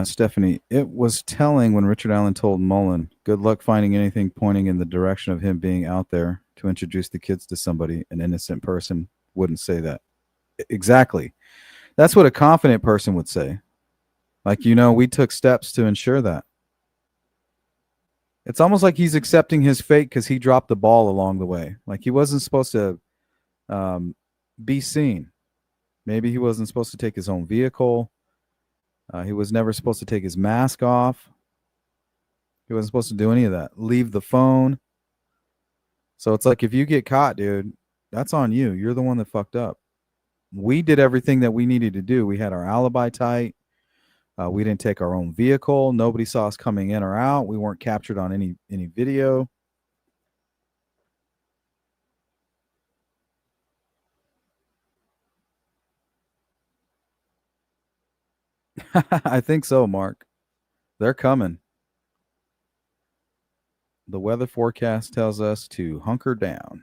Stephanie, it was telling when Richard Allen told Mullen, good luck finding anything pointing in the direction of him being out there to introduce the kids to somebody. An innocent person wouldn't say that. Exactly. That's what a confident person would say. Like, we took steps to ensure that. It's almost like he's accepting his fate because he dropped the ball along the way. Like he wasn't supposed to be seen. Maybe he wasn't supposed to take his own vehicle. He was never supposed to take his mask off. He wasn't supposed to do any of that. Leave the phone. So it's like if you get caught, dude, that's on you. You're the one that fucked up. We did everything that we needed to do. We had our alibi tight. We didn't take our own vehicle. Nobody saw us coming in or out. We weren't captured on any video. I think so, Mark. They're coming. The weather forecast tells us to hunker down.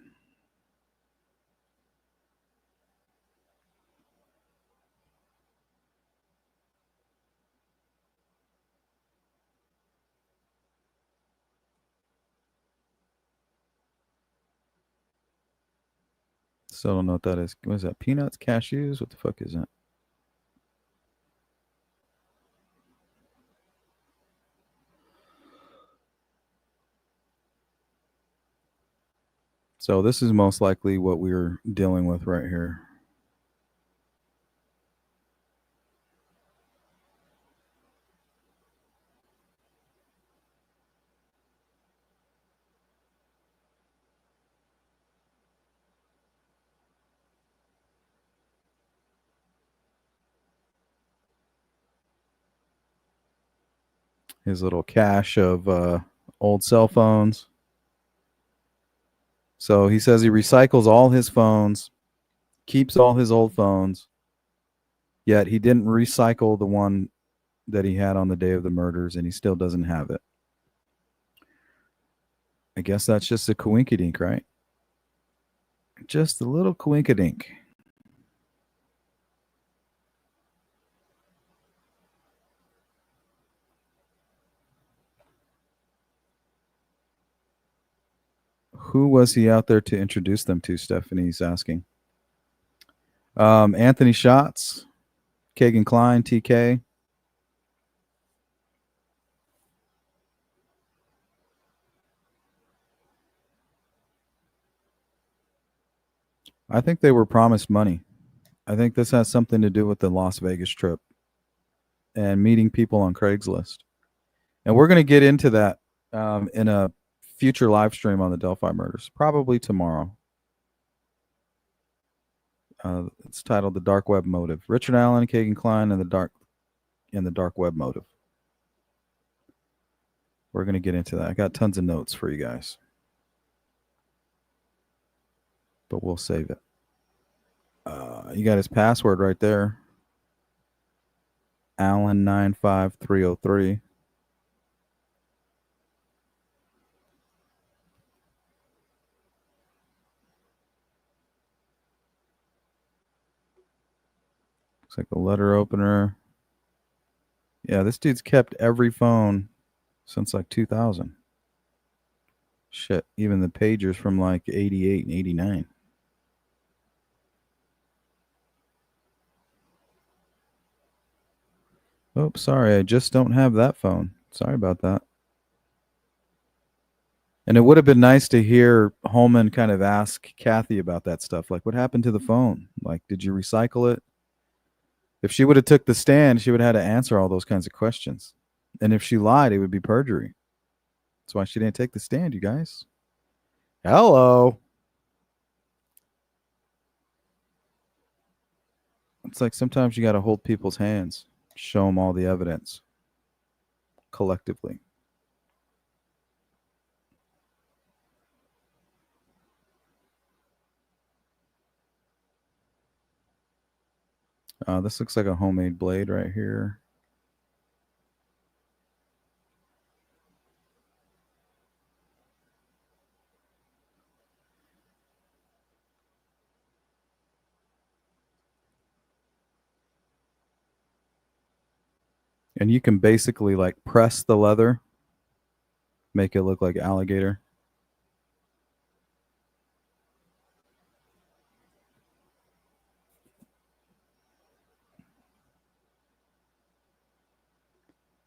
Still don't know what that is. What is that? Peanuts, cashews? What the fuck is that? So this is most likely what we're dealing with right here. his little cache of old cell phones. So he says he recycles all his phones, keeps all his old phones, yet he didn't recycle the one that he had on the day of the murders, and he still doesn't have it. I guess that's just a coinkydink, right? Just a little coinkydink. Who was he out there to introduce them to, Stephanie's asking. Anthony Schatz, Kagan Klein, TK. I think they were promised money. I think this has something to do with the Las Vegas trip and meeting people on Craigslist. And we're going to get into that in a future live stream on the Delphi murders, probably tomorrow. It's titled "The Dark Web Motive." Richard Allen, Kagan Klein, and the dark web motive. We're going to get into that. I got tons of notes for you guys, but we'll save it. You got his password right there. Allen 95303. Looks like a letter opener. Yeah, this dude's kept every phone since like 2000. Shit, even the pagers from like 88 and 89. Oh, sorry, I just don't have that phone. Sorry about that. And it would have been nice to hear Holman kind of ask Kathy about that stuff. Like, what happened to the phone? Like, did you recycle it? If she would have took the stand, she would have had to answer all those kinds of questions. And if she lied, it would be perjury. That's why she didn't take the stand, you guys. Hello. It's like sometimes you got to hold people's hands, show them all the evidence collectively. This looks like a homemade blade right here. And you can basically like press the leather, make it look like alligator.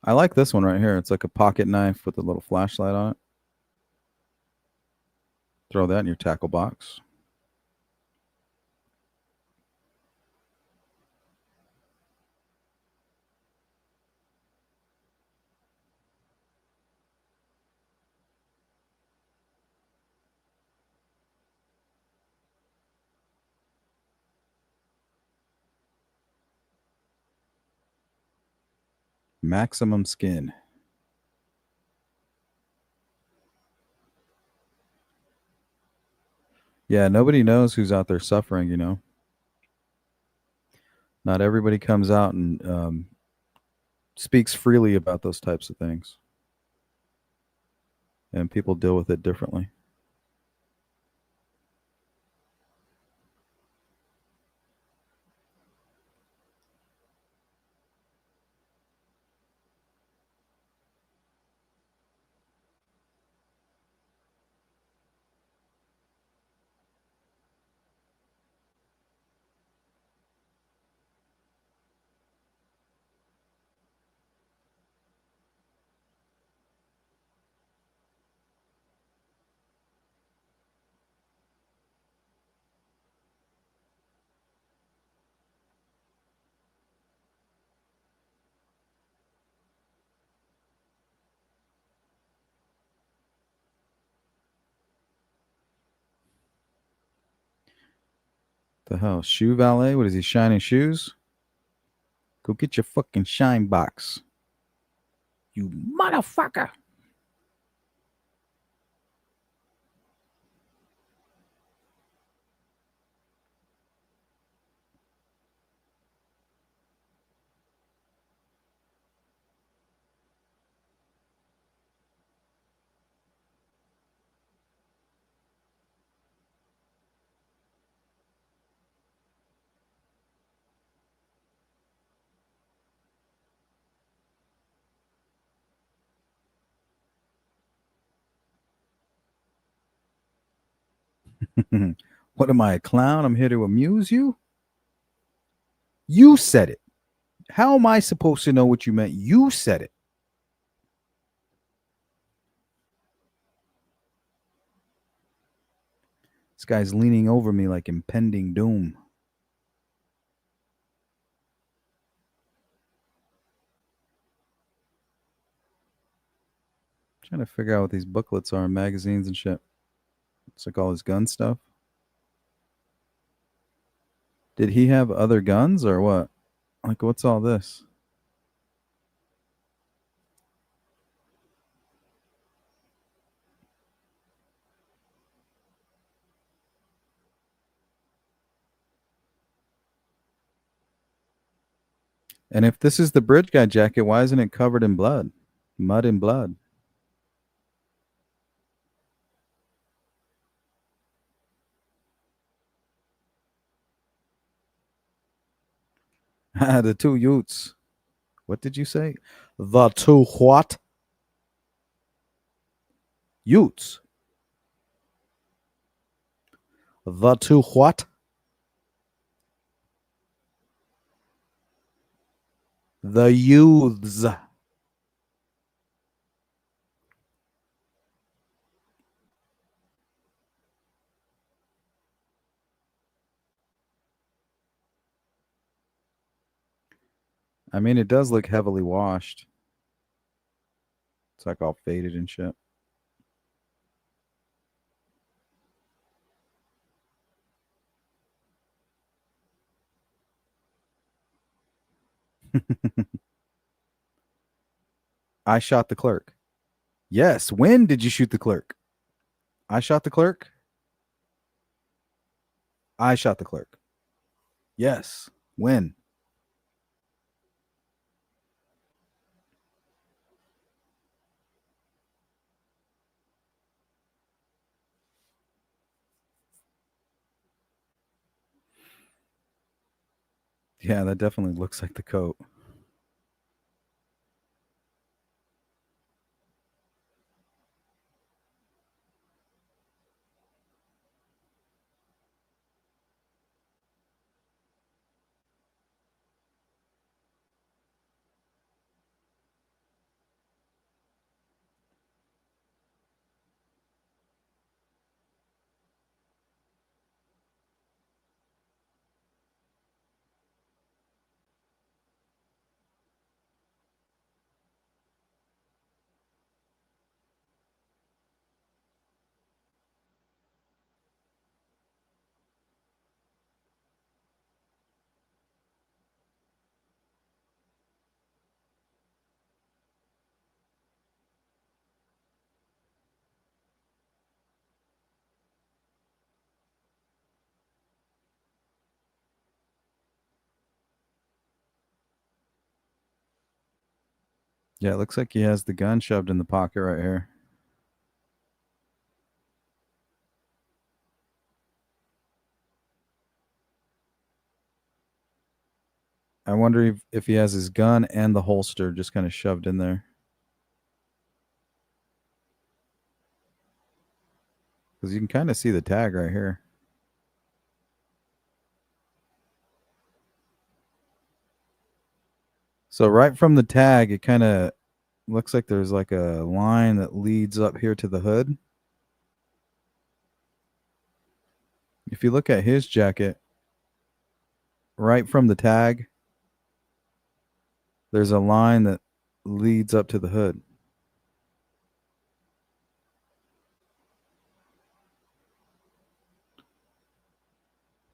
I like this one right here. It's like a pocket knife with a little flashlight on it. Throw that in your tackle box. Maximum skin. Yeah, nobody knows who's out there suffering, you know. Not everybody comes out and speaks freely about those types of things. And people deal with it differently. The hell? Shoe valet? What is he, shining shoes? Go get your fucking shine box. You motherfucker. What am I, a clown? I'm here to amuse you? You said it. How am I supposed to know what you meant? You said it. This guy's leaning over me like impending doom. Trying to figure out what these booklets are, magazines and shit. It's like all his gun stuff. Did he have other guns or what? Like, what's all this? And if this is the bridge guy jacket, why isn't it covered in blood? Mud and blood. The two Utes. What did you say? The two what? Utes. The two what? The youths. I mean, it does look heavily washed. It's like all faded and shit. I shot the clerk. Yes. When did you shoot the clerk? I shot the clerk. I shot the clerk. Yes. When? Yeah, that definitely looks like the coat. Yeah, it looks like he has the gun shoved in the pocket right here. I wonder if he has his gun and the holster just kind of shoved in there. Because you can kind of see the tag right here. So right from the tag, it kind of looks like there's like a line that leads up here to the hood. If you look at his jacket, right from the tag, there's a line that leads up to the hood.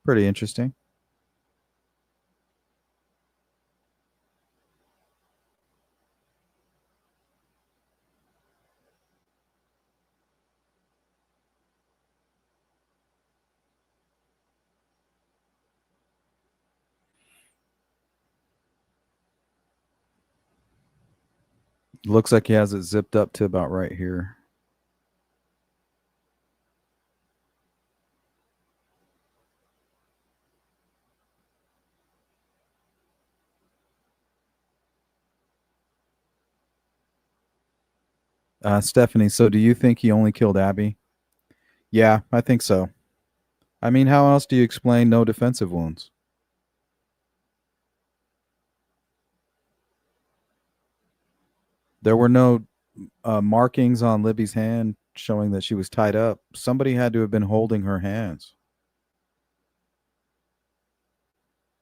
Pretty interesting. Looks like he has it zipped up to about right here. Stephanie, so do you think he only killed Abby? Yeah, I think so. I mean, how else do you explain no defensive wounds? There were no markings on Libby's hand showing that she was tied up. Somebody had to have been holding her hands.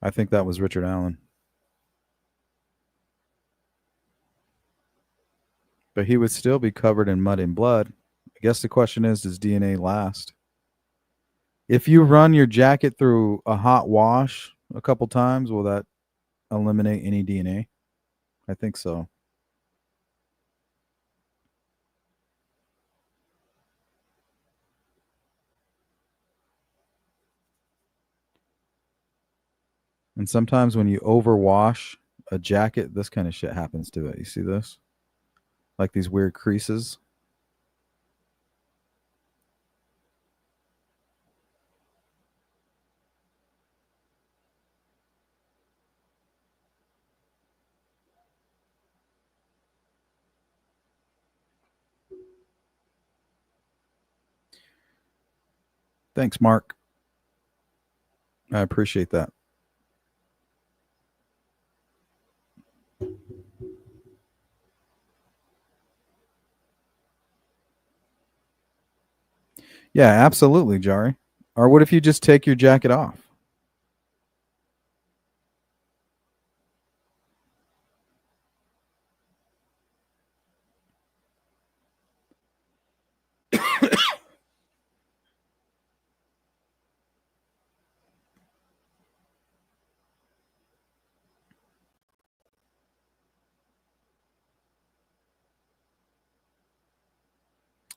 I think that was Richard Allen. But he would still be covered in mud and blood. I guess the question is, does DNA last? If you run your jacket through a hot wash a couple times, will that eliminate any DNA? I think so. And sometimes when you overwash a jacket, this kind of shit happens to it. You see this? Like these weird creases. Thanks, Mark. I appreciate that. Yeah, absolutely, Jari. Or what if you just take your jacket off?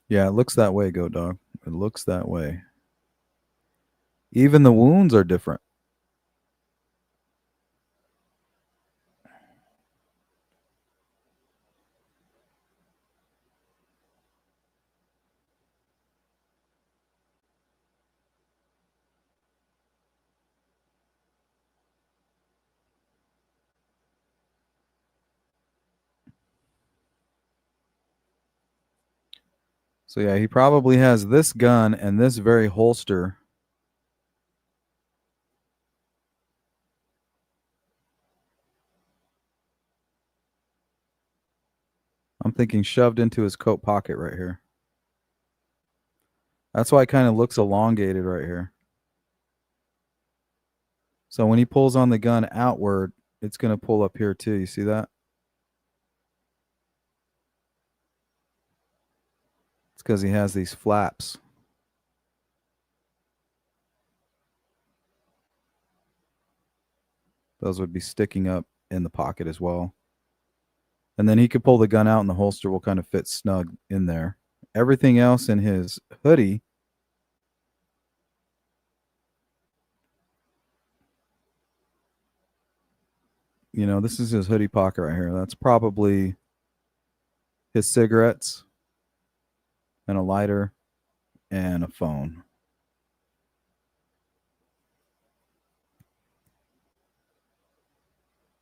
Yeah, it looks that way, Go Dog. It looks that way. Even the wounds are different. So yeah, he probably has this gun and this very holster. I'm thinking shoved into his coat pocket right here. That's why it kind of looks elongated right here. So when he pulls on the gun outward, it's going to pull up here too. You see that? It's because he has these flaps. Those would be sticking up in the pocket as well. And then he could pull the gun out and the holster will kind of fit snug in there. Everything else in his hoodie this is his hoodie pocket right here. That's probably his cigarettes and a lighter and a phone.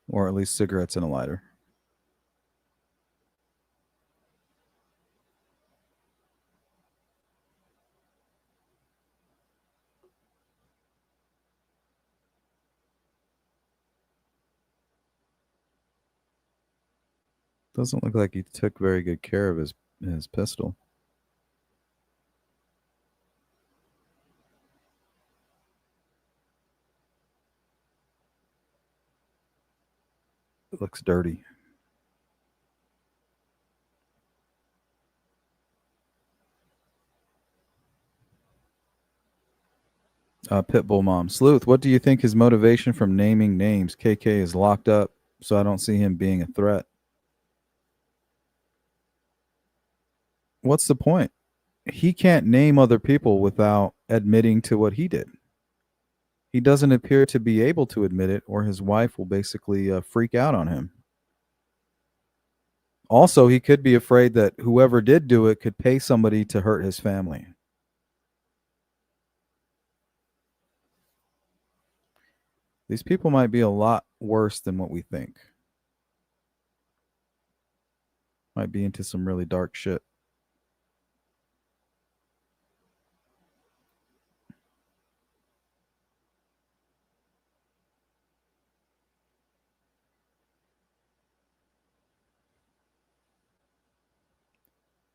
Or at least cigarettes and a lighter. Doesn't look like he took very good care of his pistol. It looks dirty. Pitbull Mom. Sleuth, what do you think his motivation from naming names? KK is locked up, so I don't see him being a threat. What's the point? He can't name other people without admitting to what he did. He doesn't appear to be able to admit it, or his wife will basically freak out on him. Also, he could be afraid that whoever did do it could pay somebody to hurt his family. These people might be a lot worse than what we think. Might be into some really dark shit.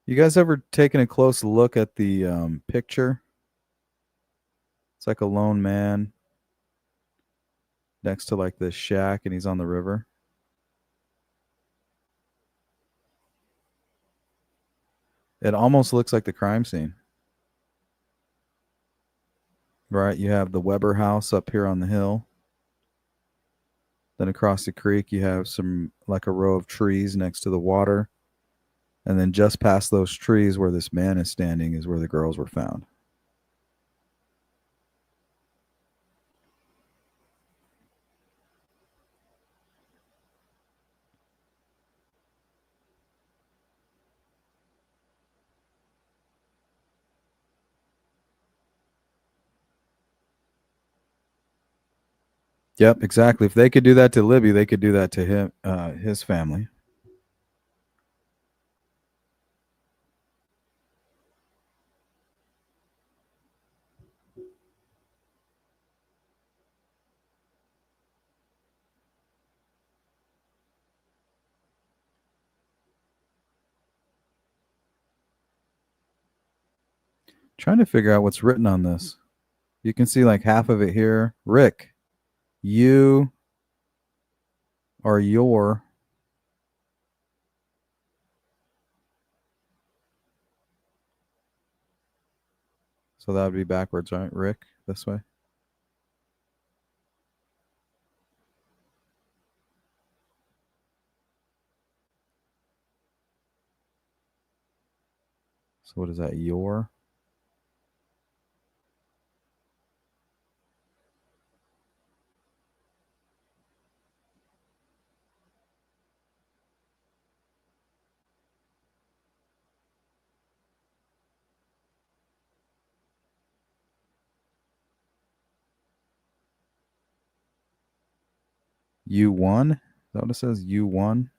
You guys ever taken a close look at the picture? It's like a lone man next to like this shack, and he's on the river. It almost looks like the crime scene. Right? You have the Weber house up here on the hill. Then across the creek, you have some, like a row of trees next to the water. And then just past those trees where this man is standing is where the girls were found. Yep, exactly. If they could do that to Libby, they could do that to him, his family. Trying to figure out what's written on this. You can see like half of it here. Rick, you are your. So that would be backwards, right? Rick, this way. So what is that? Your. You won? Is that what it says? You won?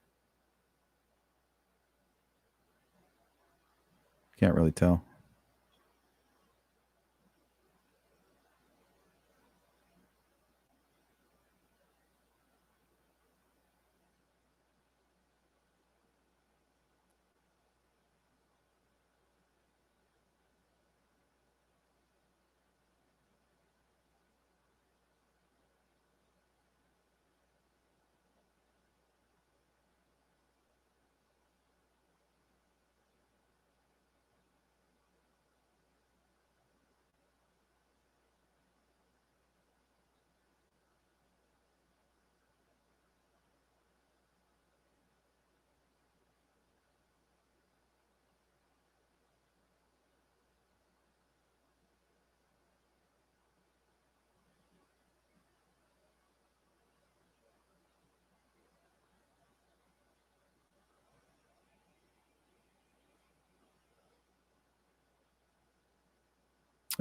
Can't really tell.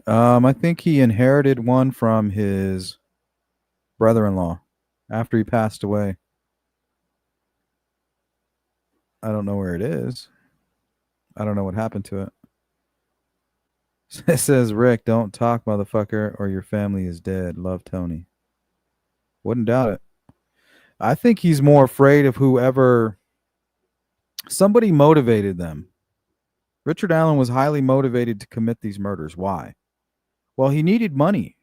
I think he inherited one from his brother-in-law after he passed away. I don't know where it is. I don't know what happened to it. It says, Rick, don't talk, motherfucker, or your family is dead. Love, Tony. Wouldn't doubt it. I think he's more afraid of whoever. Somebody motivated them. Richard Allen was highly motivated to commit these murders. Why? Well, he needed money.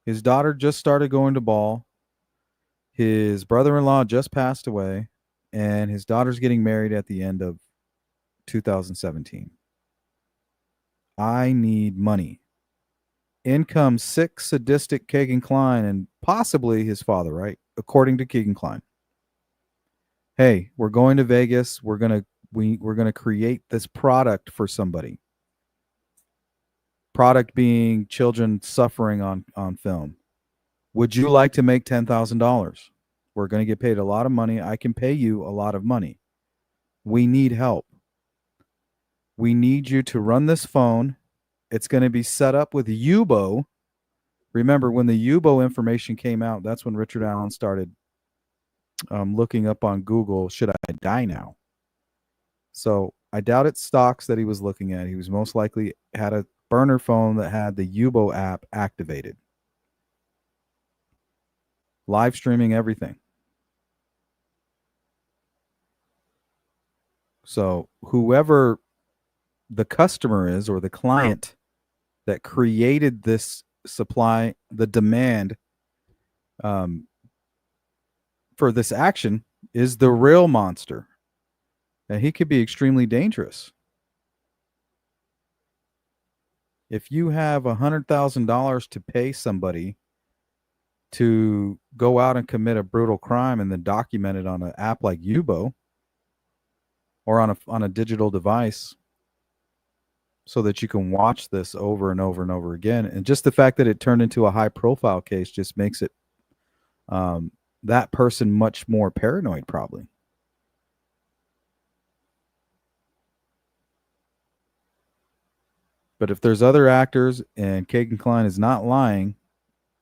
His daughter just started going to ball. His brother-in-law just passed away. And his daughter's getting married at the end of 2017. I need money. In comes sick, sadistic Keegan Kline and possibly his father, right? According to Keegan Kline. Hey, we're going to Vegas. We're gonna create this product for somebody. Product being children suffering on film. Would you like to make $10,000? We're going to get paid a lot of money. I can pay you a lot of money. We need help. We need you to run this phone. It's going to be set up with UBO. Remember, when the UBO information came out, that's when Richard Allen started looking up on Google, should I die now? So I doubt it's stocks that he was looking at. He was most likely had a burner phone that had the UBO app activated. Live streaming everything. So whoever the customer is or the client that created this supply, the demand for this action is the real monster. And he could be extremely dangerous. If you have $100,000 to pay somebody to go out and commit a brutal crime and then document it on an app like Yubo or on a digital device so that you can watch this over and over and over again, and just the fact that it turned into a high profile case just makes it that person much more paranoid, probably. But if there's other actors and Kagan Klein is not lying,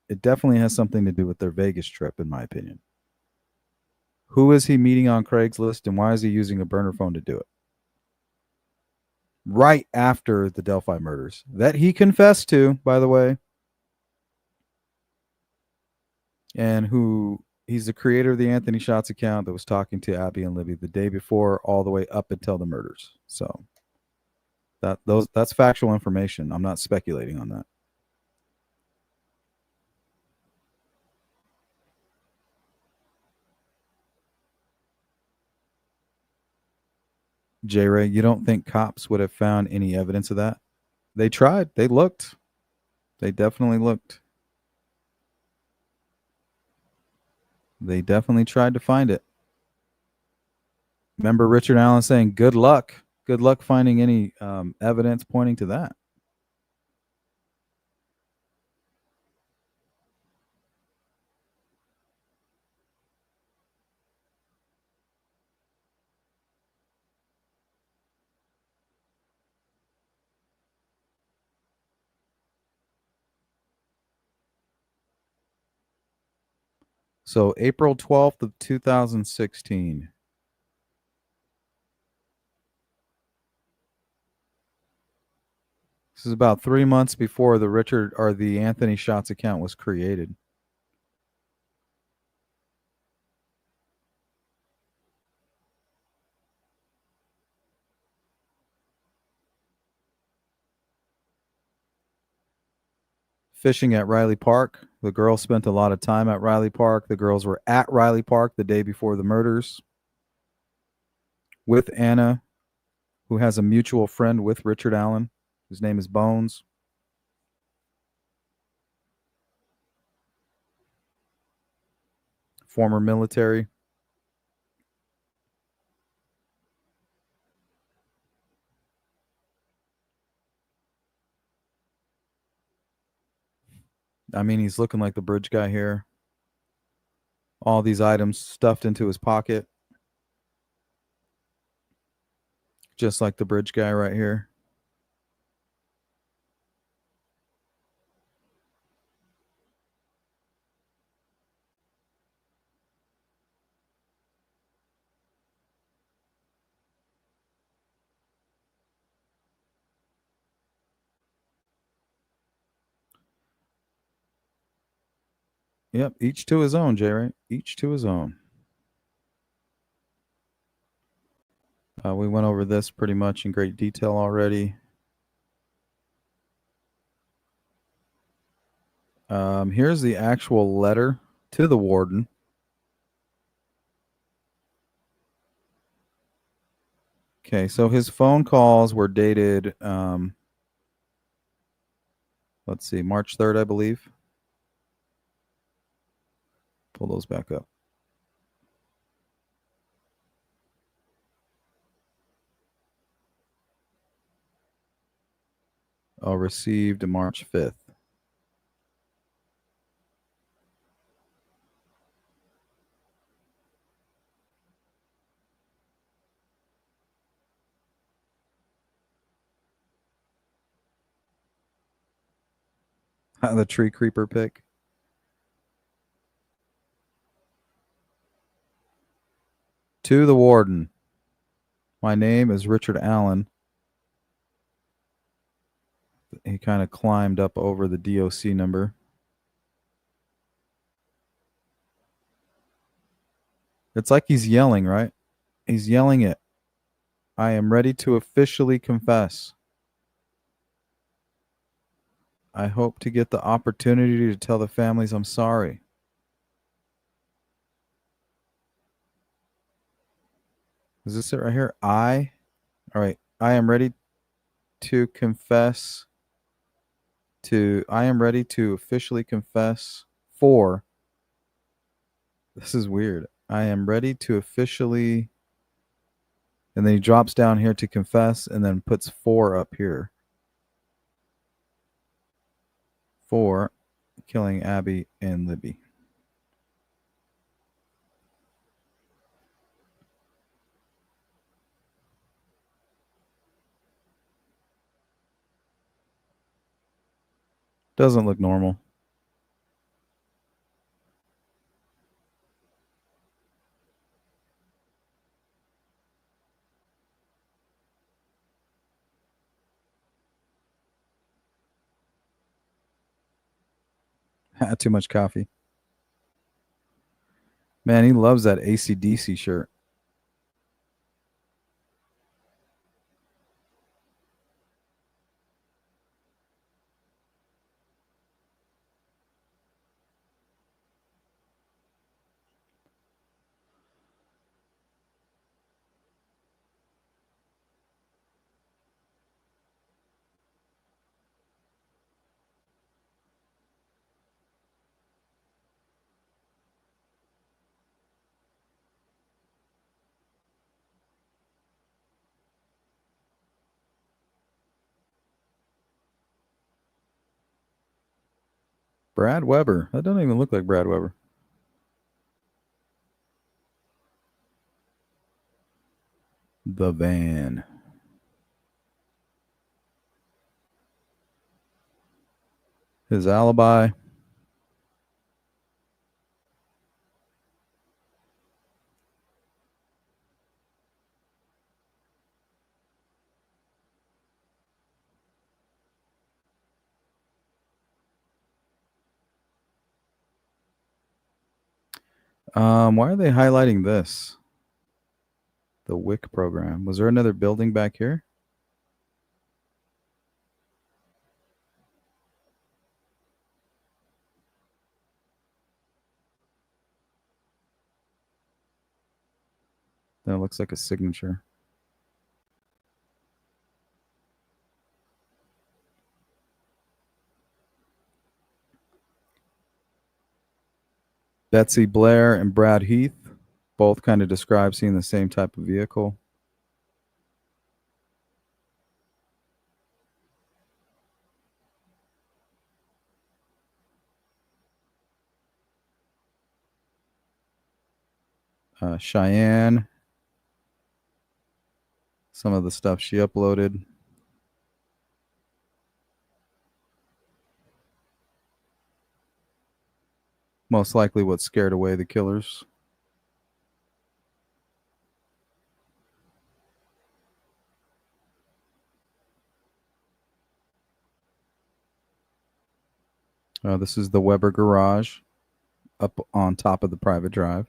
it definitely has something to do with their Vegas trip, in my opinion. Who is he meeting on Craigslist, and why is he using a burner phone to do it? Right after the Delphi murders that he confessed to, by the way, and who he's the creator of the Anthony Shots account that was talking to Abby and Libby the day before, all the way up until the murders. So that's factual information. I'm not speculating on that. J Ray, you don't think cops would have found any evidence of that? They tried. They looked. They definitely looked. They definitely tried to find it. Remember Richard Allen saying, good luck. Good luck finding any evidence pointing to that. So April 12th of 2016. This is about 3 months before the Anthony Shots account was created. Fishing at Riley Park. The girls spent a lot of time at Riley Park. The girls were at Riley Park the day before the murders with Anna, who has a mutual friend with Richard Allen. His name is Bones. Former military. I mean, he's looking like the bridge guy here. All these items stuffed into his pocket. Just like the bridge guy right here. Yep, each to his own, Jerry. Each to his own. We went over this pretty much in great detail already. Here's the actual letter to the warden. Okay, so his phone calls were dated, let's see, March 3rd, I believe. Pull those back up. Received March 5th. The tree creeper pick. To the warden. My name is Richard Allen. He kind of climbed up over the DOC number. It's like he's yelling, right? He's yelling it. I am ready to officially confess. I hope to get the opportunity to tell the families I'm sorry. Is this it right here? All right. I am ready to confess I am ready to officially confess for, this is weird. I am ready to officially, and then he drops down here to confess and then puts 4 up here. For killing Abby and Libby. Doesn't look normal. Had too much coffee. Man, he loves that AC/DC shirt. Brad Weber. That doesn't even look like Brad Weber. The van. His alibi. Why are they highlighting this? The WIC program. Was there another building back here? That looks like a signature. Betsy Blair and Brad Heath both kind of describe seeing the same type of vehicle. Cheyenne. Some of the stuff she uploaded. Most likely what scared away the killers. This is the Weber garage up on top of the private drive.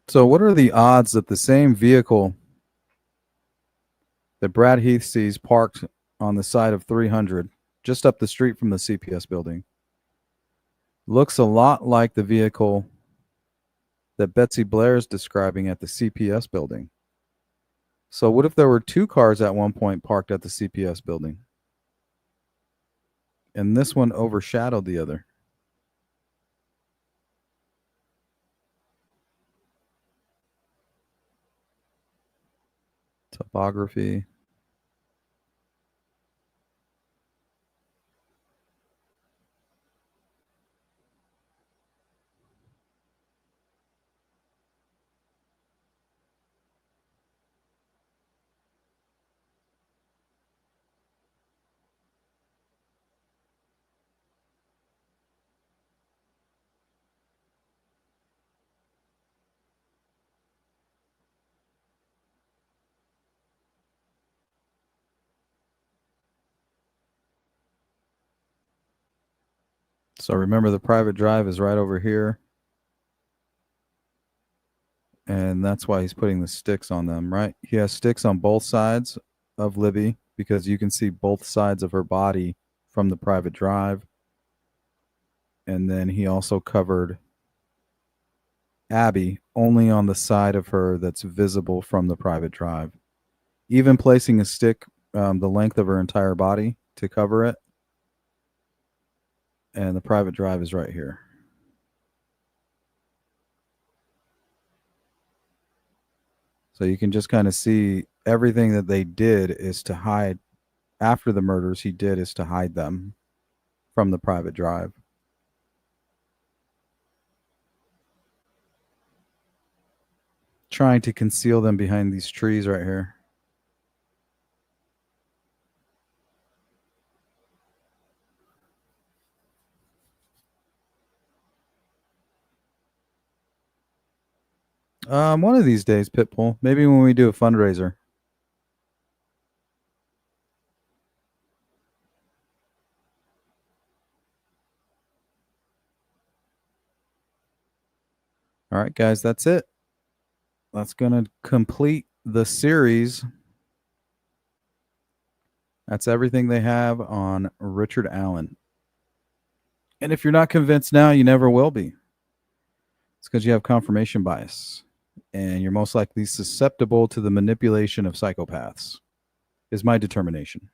So what are the odds that the same vehicle that Brad Heath sees parked on the side of 300, just up the street from the CPS building, looks a lot like the vehicle that Betsy Blair is describing at the CPS building? So what if there were 2 cars at one point parked at the CPS building? And this one overshadowed the other. Topography. So remember, the private drive is right over here. And that's why he's putting the sticks on them, right? He has sticks on both sides of Libby because you can see both sides of her body from the private drive. And then he also covered Abby only on the side of her that's visible from the private drive. Even placing a stick the length of her entire body to cover it. And the private drive is right here. So you can just kind of see everything that they did is to hide. After the murders, he did is to hide them from the private drive. Trying to conceal them behind these trees right here. One of these days, Pitbull. Maybe when we do a fundraiser. All right, guys, that's it. That's going to complete the series. That's everything they have on Richard Allen. And if you're not convinced now, you never will be. It's because you have confirmation bias. And you're most likely susceptible to the manipulation of psychopaths, is my determination.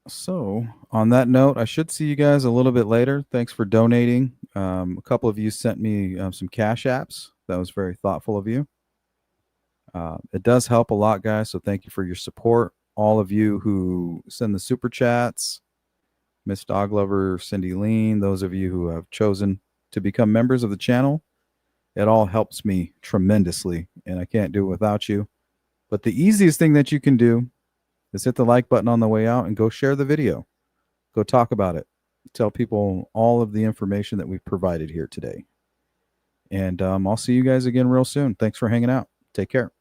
So, on that note, I should see you guys a little bit later. Thanks for donating. A couple of you sent me some cash apps. That was very thoughtful of you. It does help a lot, guys, so thank you for your support. All of you who send the super chats, Miss Doglover, Cindy Lean, those of you who have chosen to become members of the channel, it all helps me tremendously, and I can't do it without you. But the easiest thing that you can do is hit the like button on the way out and go share the video. Go talk about it. Tell people all of the information that we've provided here today. And I'll see you guys again real soon. Thanks for hanging out. Take care.